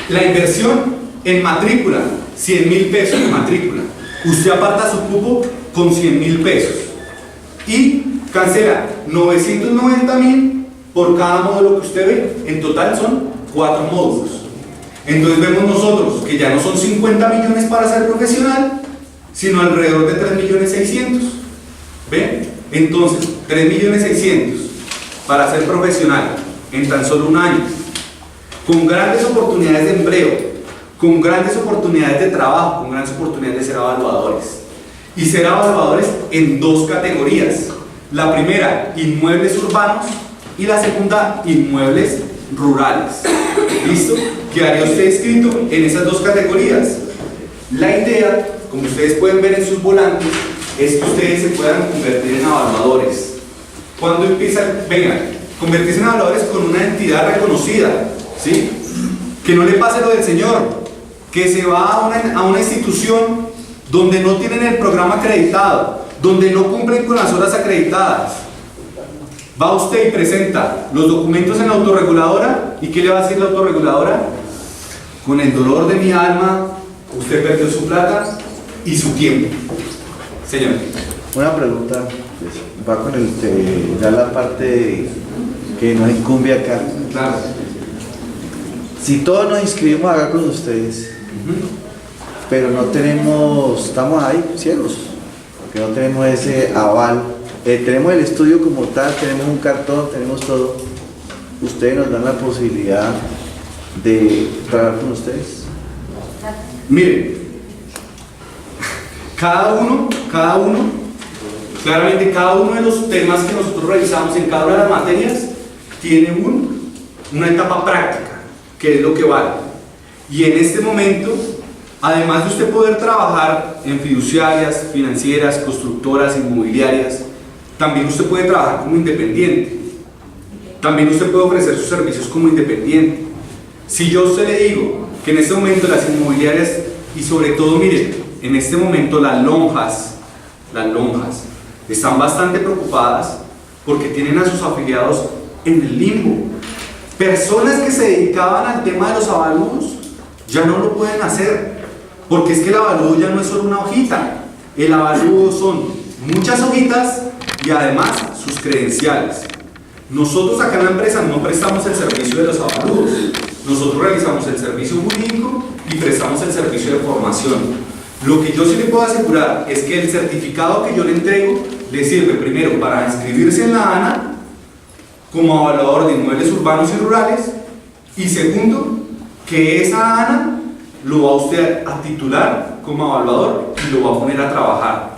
la inversión en matrícula, 100.000 pesos en matrícula. Usted aparta su cupo con 100.000 pesos. Y cancela 990.000 por cada módulo que usted ve. En total son 4 módulos. Entonces vemos nosotros que ya no son 50 millones para ser profesional, sino alrededor de 3.600.000. ¿Ven? Entonces, 3.600.000 para ser profesional en tan solo un año, con grandes oportunidades de empleo, con grandes oportunidades de trabajo, con grandes oportunidades de ser evaluadores. Y ser evaluadores en 2 categorías. La primera, inmuebles urbanos, y la segunda, inmuebles rurales. ¿Listo? Quedaría usted inscrito en esas 2 categorías. La idea, como ustedes pueden ver en sus volantes, es que ustedes se puedan convertir en evaluadores. ¿Cuándo empiezan? Vengan, convertirse en evaluadores con una entidad reconocida, ¿sí? Que no le pase lo del señor, que se va a una institución donde no tienen el programa acreditado, donde no cumplen con las horas acreditadas. Va usted y presenta los documentos en la autorreguladora, ¿y qué le va a decir la autorreguladora? Con el dolor de mi alma, usted perdió su plata y su tiempo. Señor. Una pregunta, pues, va con ya la parte que nos incumbe acá. Claro. Si todos nos inscribimos acá con ustedes, pero no tenemos, estamos ahí ciegos, porque no tenemos ese aval, tenemos el estudio como tal, tenemos un cartón, tenemos todo, ustedes nos dan la posibilidad de trabajar con ustedes. Miren, cada uno, claramente cada uno de los temas que nosotros revisamos en cada una de las materias tiene una etapa práctica, que es lo que vale. Y en este momento, además de usted poder trabajar en fiduciarias, financieras, constructoras, inmobiliarias, también usted puede trabajar como independiente. También usted puede ofrecer sus servicios como independiente. Si yo a usted le digo que en este momento las inmobiliarias, y sobre todo, miren, en este momento las lonjas están bastante preocupadas porque tienen a sus afiliados en el limbo. Personas que se dedicaban al tema de los avalúos ya no lo pueden hacer, porque es que el avalúo ya no es solo una hojita, el avalúo son muchas hojitas y además sus credenciales. Nosotros acá en la empresa no prestamos el servicio de los avalúos, nosotros realizamos el servicio jurídico y prestamos el servicio de formación. Lo que yo sí le puedo asegurar es que el certificado que yo le entrego le sirve primero para inscribirse en la ANA como evaluador de inmuebles urbanos y rurales, y segundo, que esa ANA lo va usted a titular como evaluador y lo va a poner a trabajar.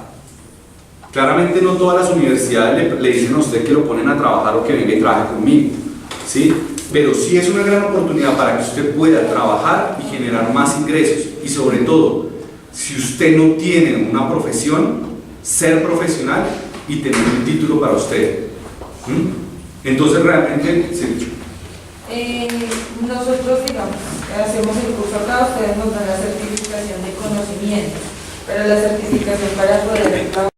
Claramente no todas las universidades le dicen a usted que lo ponen a trabajar o que venga y trabaje conmigo, ¿sí? Pero sí es una gran oportunidad para que usted pueda trabajar y generar más ingresos, y sobre todo, si usted no tiene una profesión, ser profesional y tener un título para usted. Entonces realmente, sí. Nosotros, digamos, hacemos el curso acá, ustedes nos dan la certificación de conocimiento, pero la certificación para poder trabajar